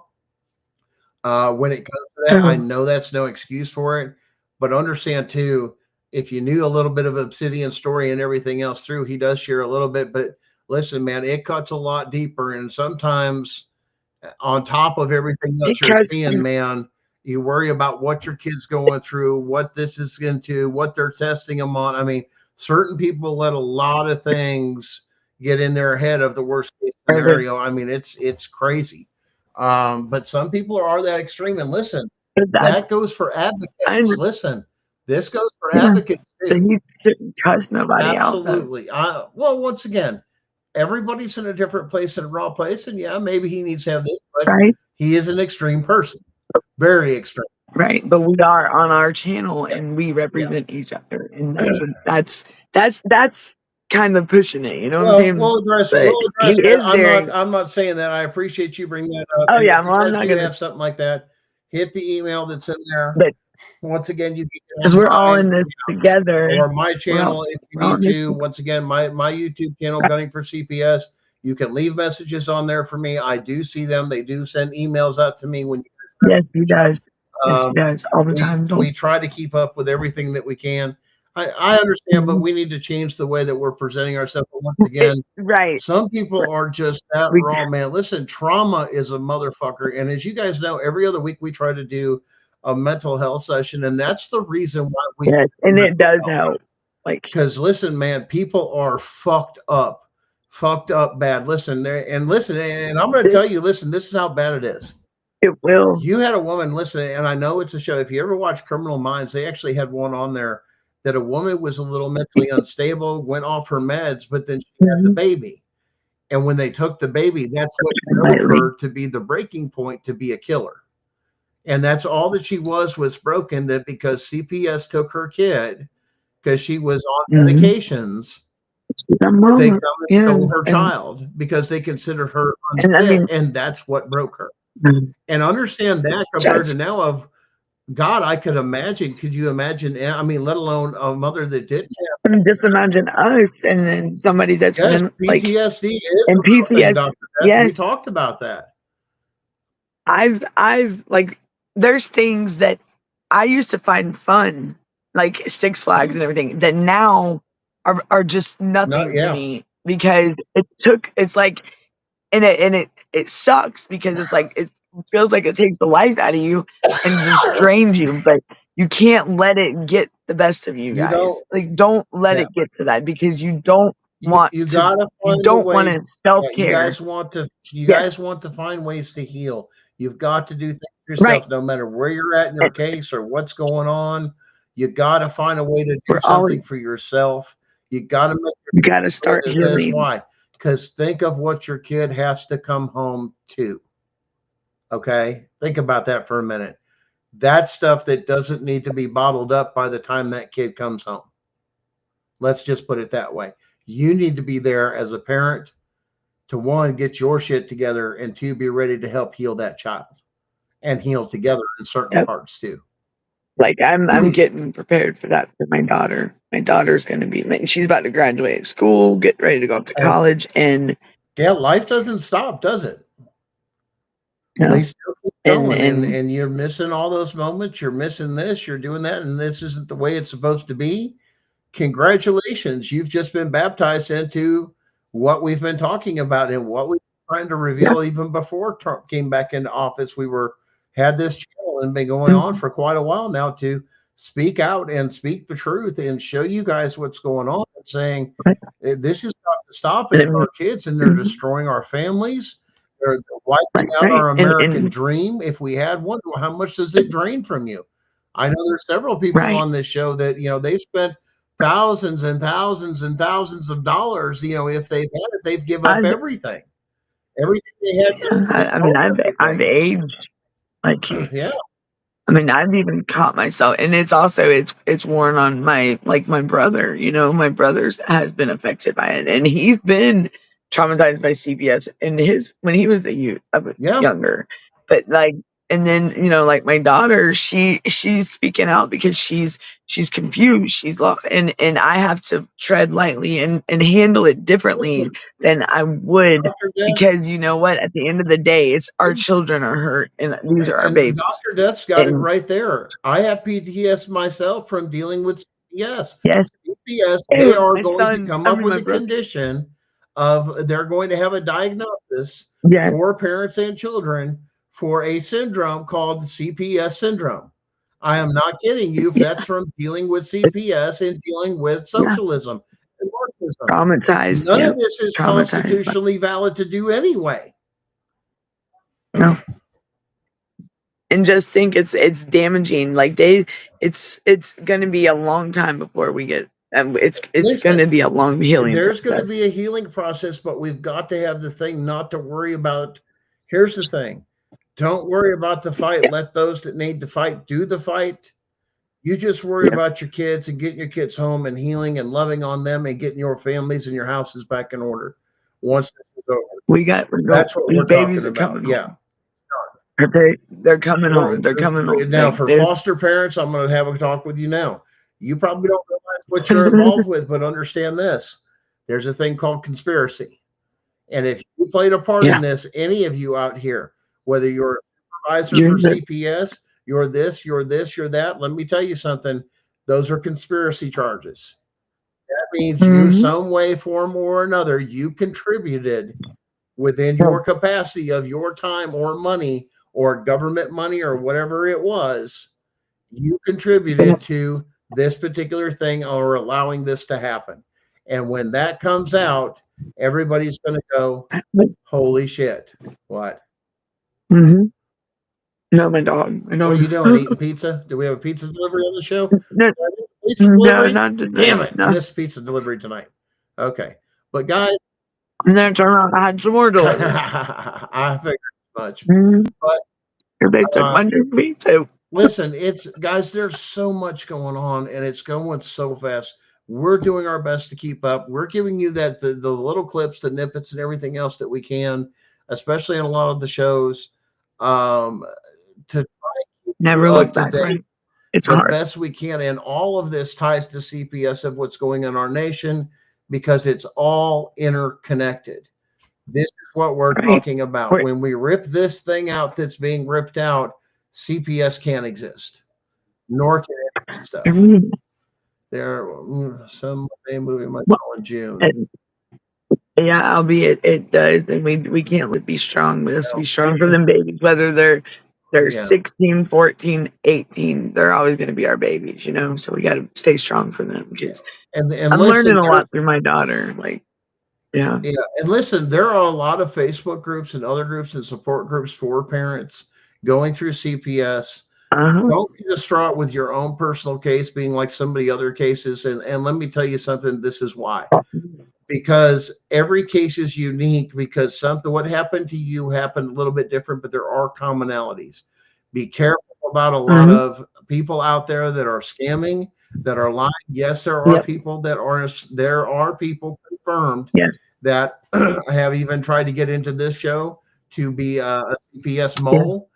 When it comes to that, I know that's no excuse for it, but understand too, if you knew a little bit of Obsidian story and everything else through, he does share a little bit, but listen, man, it cuts a lot deeper. And sometimes on top of everything else you're seeing, man, you worry about what your kid's going through, what this is into, what they're testing them on. I mean, certain people let a lot of things get in their head of the worst case scenario. I mean, it's crazy. But some people are that extreme. And listen, that goes for advocates. Listen, this goes for advocates too. He didn't cuss nobody Absolutely. Well, once again, everybody's in a different place and raw place. And yeah, maybe he needs to have this, but he is an extreme person. Very extreme. Right. But we are on our channel and we represent each other. And that's kind of pushing it. You know what I'm saying? We'll address that. I'm not saying that. I appreciate you bringing that up. Oh, and yeah. if Well, I'm not you going have to something like that, hit the email that's in there. But once again, you because we're all in this together. Or my channel, if you need to. Once again, my YouTube channel, Gunning for CPS. You can leave messages on there for me. I do see them. They do send emails out to me when. Yes, he does. Yes, he does all the time. We try to keep up with everything that we can. I understand, but we need to change the way that we're presenting ourselves. But once again, some people are just that raw, man. Listen, trauma is a motherfucker. And as you guys know, every other week we try to do a mental health session. And that's the reason why we. Yes, and it does help. Because listen, man, people are fucked up bad. Listen, and I'm going to tell you, listen, this is how bad it is. It will. You had a woman, listen, and I know it's a show. If you ever watch Criminal Minds, they actually had one on there that a woman was a little mentally unstable, went off her meds, but then she had the baby. And when they took the baby, that's what drove her to be the breaking point to be a killer. And that's all that she was broken, that because CPS took her kid because she was on medications, they come and stole her child because they consider her unfit, and that's what broke her. And understand that compared to now of God, I could imagine. Could you imagine? I mean, let alone a mother that didn't have. I mean, just imagine us and then somebody that's been PTSD is and PTSD. Yes, we talked about that. I've like there's things that I used to find fun, like Six Flags and everything, that now are just nothing to me because it's like and it sucks because it's like it feels like it takes the life out of you and just drains you, but you can't let it get the best of you You guys. don't. Like, don't let Yeah. it get to that, because you don't want You to. gotta You find a don't want way. to self Yeah, you care. guys want to. You guys Yes, want to find ways to heal. You've got to do things right. yourself, no matter where you're at in your And case or what's going on. You got to find a way to do we're something always. for yourself. You got to make You got to your start kid into this. healing. Why? Because think of what your kid has to come home to. Okay, think about that for a minute. That's stuff that doesn't need to be bottled up by the time that kid comes home. Let's just put it that way. You need to be there as a parent to, one, get your shit together, and two, be ready to help heal that child and heal together in certain Yep. parts too. Like, I'm getting prepared for that for my daughter. My daughter's going to be, like, she's about to graduate school, get ready to go up to And college, and yeah, life doesn't stop, does it? you They know, still keep and going, and you're missing all those moments. You're missing this. You're doing that, and this isn't the way it's supposed to be. Congratulations, you've just been baptized into what we've been talking about and what we've been trying to yeah, reveal even before Trump came back into office. We had this channel and been going on mhm, for quite a while now to speak out and speak the truth and show you guys what's going on, and saying right. this is not to stop, And and our kids, and they're mhm, destroying our families. They're wiping out right, our and American dream. If we had one, how much does it drain from you? I know there's several people right. on this show that, they've spent thousands and thousands and thousands of dollars. If they've had it, they've give up I've everything. Everything they had yeah, going, they I mean, sold I've everything. aged like you. Yeah. I mean, I've even caught myself, and it's also it's worn on my, like, my brother. You know, my brother's has been affected by it, and he's been traumatized by CPS in his when he was a Yeah. younger. But, like, and then, like, my daughter, she's speaking out because she's confused, she's lost, and I have to tread lightly and handle it differently Listen, than I would, Dr. Death, because you know what? At the end of the day, it's our children are hurt, and these are our and babies. Dr. Death's got it And right there. I have PTS myself from dealing with CPS. yes, CPS, hey, they are my going to son, come I up mean, with my a brother. condition of, they're going to have a diagnosis Yes, for parents and children for a syndrome called CPS syndrome. I am not kidding you. If yeah, that's from dealing with it's CPS and dealing with yeah, socialism and Marxism. traumatized. None Yeah, of this is traumatized. But constitutionally valid to do anyway. no, and just think it's damaging. Like, it's gonna be a long time before we get. It's Listen, gonna be a long healing there's going to process. be a healing process, but we've got to have the thing not to worry about. Here's the thing: don't worry about the fight. Yeah, Let those that need to fight do the fight. You just worry yeah. about your kids and getting your kids home and healing and loving on them and getting your families and your houses back in order once this is over. We're going. That's what These we're babies talking are about. coming Yeah. home. They're coming For, home. They're coming home. now, for They're foster parents, I'm going to have a talk with you now. You probably don't realize what you're involved with, but understand this: there's a thing called conspiracy. And if you played a part in yeah. this, any of you out here, whether you're a supervisor You're for the CPS, you're this, you're this, you're that, let me tell you something. Those are conspiracy charges. That means you, mhm, some way, form, or another, you contributed within yeah, your capacity of your time or money or government money or whatever it was. You yeah, contributed to this particular thing or allowing this to happen. And when that comes out, everybody's going to go, holy shit. What? mhm. No, my dog. My What are dog. you doing? Eating pizza? Do we have a pizza delivery on the show? No, Pizza no, delivery? not today. Damn it. No. Missed pizza delivery tonight. Okay. But guys, And then I turn around, I had some more delivery. I figured as much. Mhm. But They took uh, my new me too. listen, it's guys, there's so much going on and it's going so fast. We're doing our best to keep up. We're giving you the little clips, the snippets, and everything else that we can, especially in a lot of the shows, um, to Never up look to back, date right? It's the hard, best we can. And all of this ties to CPS of what's going on in our nation because it's all interconnected. This is what we're right? talking about. We're, When we rip this thing out that's being ripped out, CPS can't exist, nor can any stuff. mm, There, some movie might well, go in June. it, yeah, albeit it does, and we can't let be strong. We must be strong for them babies, whether they're They're Yeah. 16, 14, 18. They're always going to be our babies, you know? So we got to stay strong for them because And I'm learning listen, a lot through my daughter. Like, yeah. yeah, and listen, there are a lot of Facebook groups and other groups and support groups for parents going through CPS. Uh-huh. Don't be distraught with your own personal case being like somebody other cases. And let me tell you something, this is why. Because every case is unique, because something what happened to you happened a little bit different, but there are commonalities. Be careful about a lot Mhm. of people out there that are scamming, that are lying. Yes, there are Yep. people that are there are people confirmed Yes. that have even tried to get into this show to be a CPS Yeah. mole,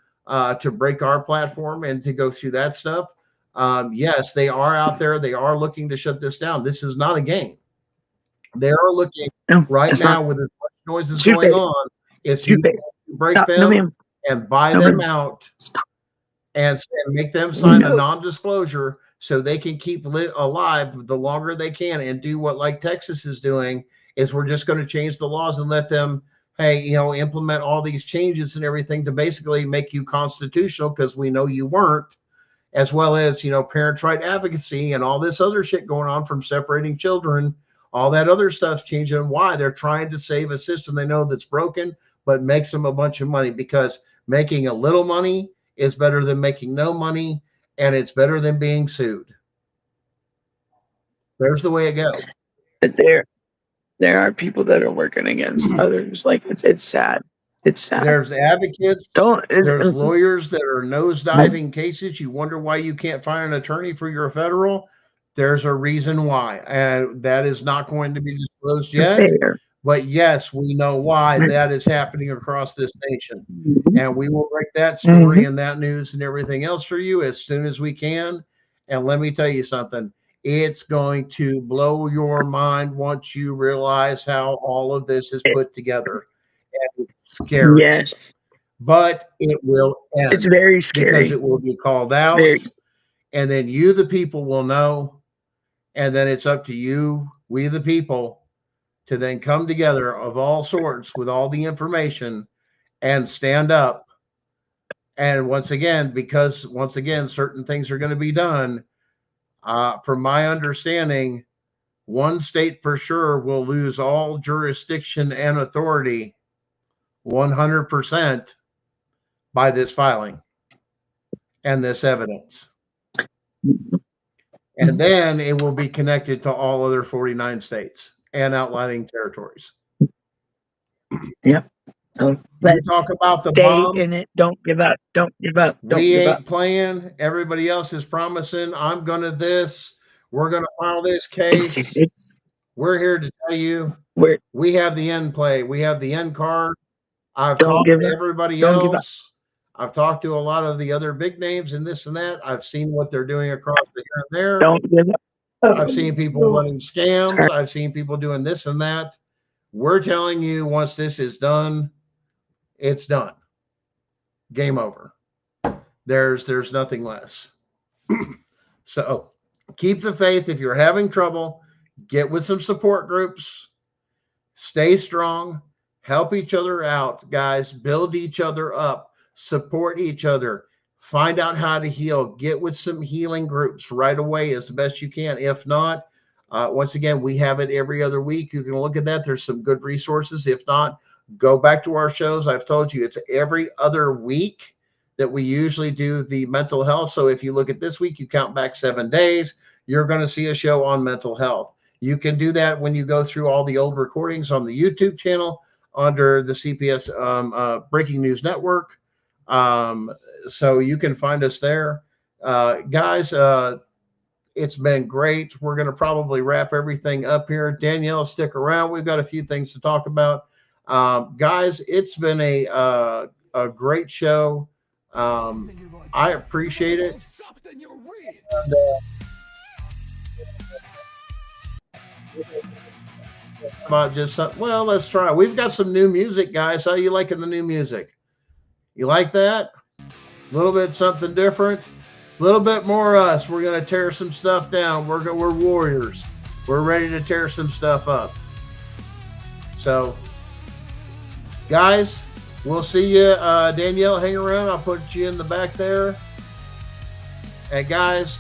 to break our platform and to go through that stuff. Yes, they are out there. They are looking to shut this down. This is not a game. They are looking No, right it's not. now with as much noise is going Two-faced. on. It's you Two-faced. to break Stop. No, them ma'am. and buy No, them ma'am. out Stop. and make them sign a No. non-disclosure so they can keep alive the longer they can and do what like Texas is doing is we're just going to change the laws and let them, hey, implement all these changes and everything to basically make you constitutional because we know you weren't, as well as, parents' right advocacy and all this other shit going on from separating children, all that other stuff's changing. Why? They're trying to save a system they know that's broken, but makes them a bunch of money because making a little money is better than making no money, and it's better than being sued. There's the way it goes. But there are people that are working against others. Like it's sad. It's sad. There's advocates. Don't. There's lawyers that are nosediving cases. You wonder why you can't find an attorney for your federal. There's a reason why, and that is not going to be disclosed yet. Fair. But yes, we know why that is happening across this nation. And we will break that story and that news and everything else for you as soon as we can. And let me tell you something, it's going to blow your mind once you realize how all of this is put together. And it's scary. Yes. But it will end. It's very scary. Because it will be called out. And then you, the people, will know. And then it's up to you, we the people, to then come together of all sorts with all the information and stand up. And once again, certain things are going to be done. From my understanding, one state for sure will lose all jurisdiction and authority 100% by this filing and this evidence. And then it will be connected to all other 49 states and outlying territories. Yep. So you talk about the bomb. Stay in it. Don't give up. Don't give up. Don't We give ain't up. playing. Everybody else is promising. I'm gonna this. We're gonna file this case. We're here to tell you we have the end play. We have the end card. I've talked to everybody else. I've talked to a lot of the other big names and this and that. I've seen what they're doing across the here and there. Don't give up. I've seen people running scams. I've seen people doing this and that. We're telling you, once this is done, it's done. Game over. There's nothing less. So keep the faith. If you're having trouble, get with some support groups. Stay strong. Help each other out, guys. Build each other up. Support each other. Find out how to heal. Get with some healing groups right away as the best you can. If not, once again, we have it every other week. You can look at that. There's some good resources. If not, go back to our shows. I've told you it's every other week that we usually do the mental health. So if you look at this week, you count back 7 days, you're going to see a show on mental health. You can do that when you go through all the old recordings on the YouTube channel under the CPS Breaking News Network. So you can find us there. Guys, it's been great. We're going to probably wrap everything up here. Danielle, stick around. We've got a few things to talk about. Guys, it's been a great show. I appreciate it. And, about just something. Well, let's try. We've got some new music, guys. How you liking the new music? You like that? A little bit something different. A little bit more us. We're going to tear some stuff down. We're warriors. We're ready to tear some stuff up. So, guys, We'll see you. Danielle, hang around. I'll put you in the back there. And guys,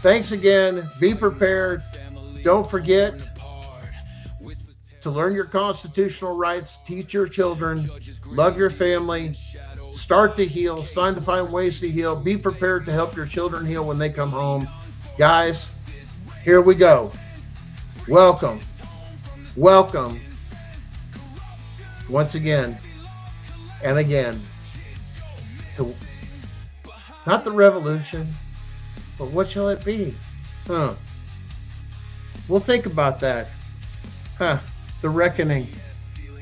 thanks again. Be prepared. Don't forget to learn your constitutional rights, teach your children, love your family, start to heal, it's time to find ways to heal. Be prepared to help your children heal when they come home. Guys, here we go. Welcome. Welcome. Once again and again to not the revolution, but what shall it be? We'll think about that. The reckoning.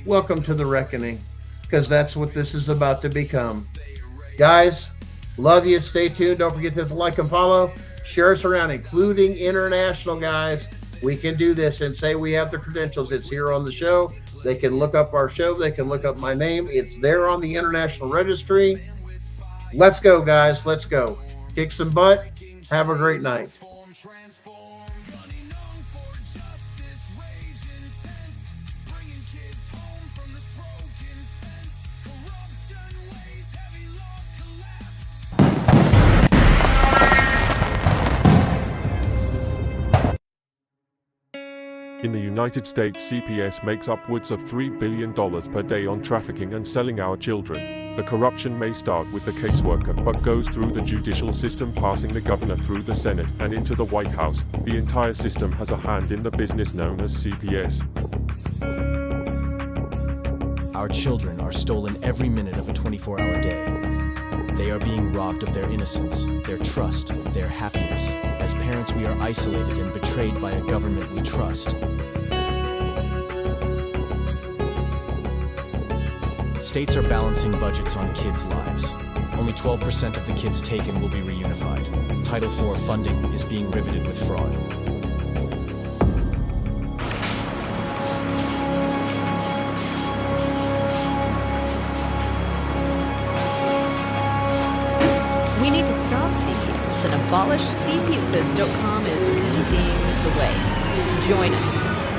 Welcome to the reckoning, because that's what this is about to become. Guys, love you. Stay tuned. Don't forget to hit the like and follow. Share us around, including international guys. We can do this and say we have the credentials. It's here on the show. They can look up our show. They can look up my name. It's there on the international registry. Let's go, guys. Let's go. Kick some butt. Have a great night. In the United States, CPS makes upwards of $3 billion per day on trafficking and selling our children. The corruption may start with the caseworker, but goes through the judicial system, passing the governor through the Senate and into the White House. The entire system has a hand in the business known as CPS. Our children are stolen every minute of a 24-hour day. They are being robbed of their innocence, their trust, their happiness. As parents, we are isolated and betrayed by a government we trust. States are balancing budgets on kids' lives. Only 12% of the kids taken will be reunified. Title IV funding is being riveted with fraud. We need to stop CPS and abolish CPS.com is leading the way. Join us.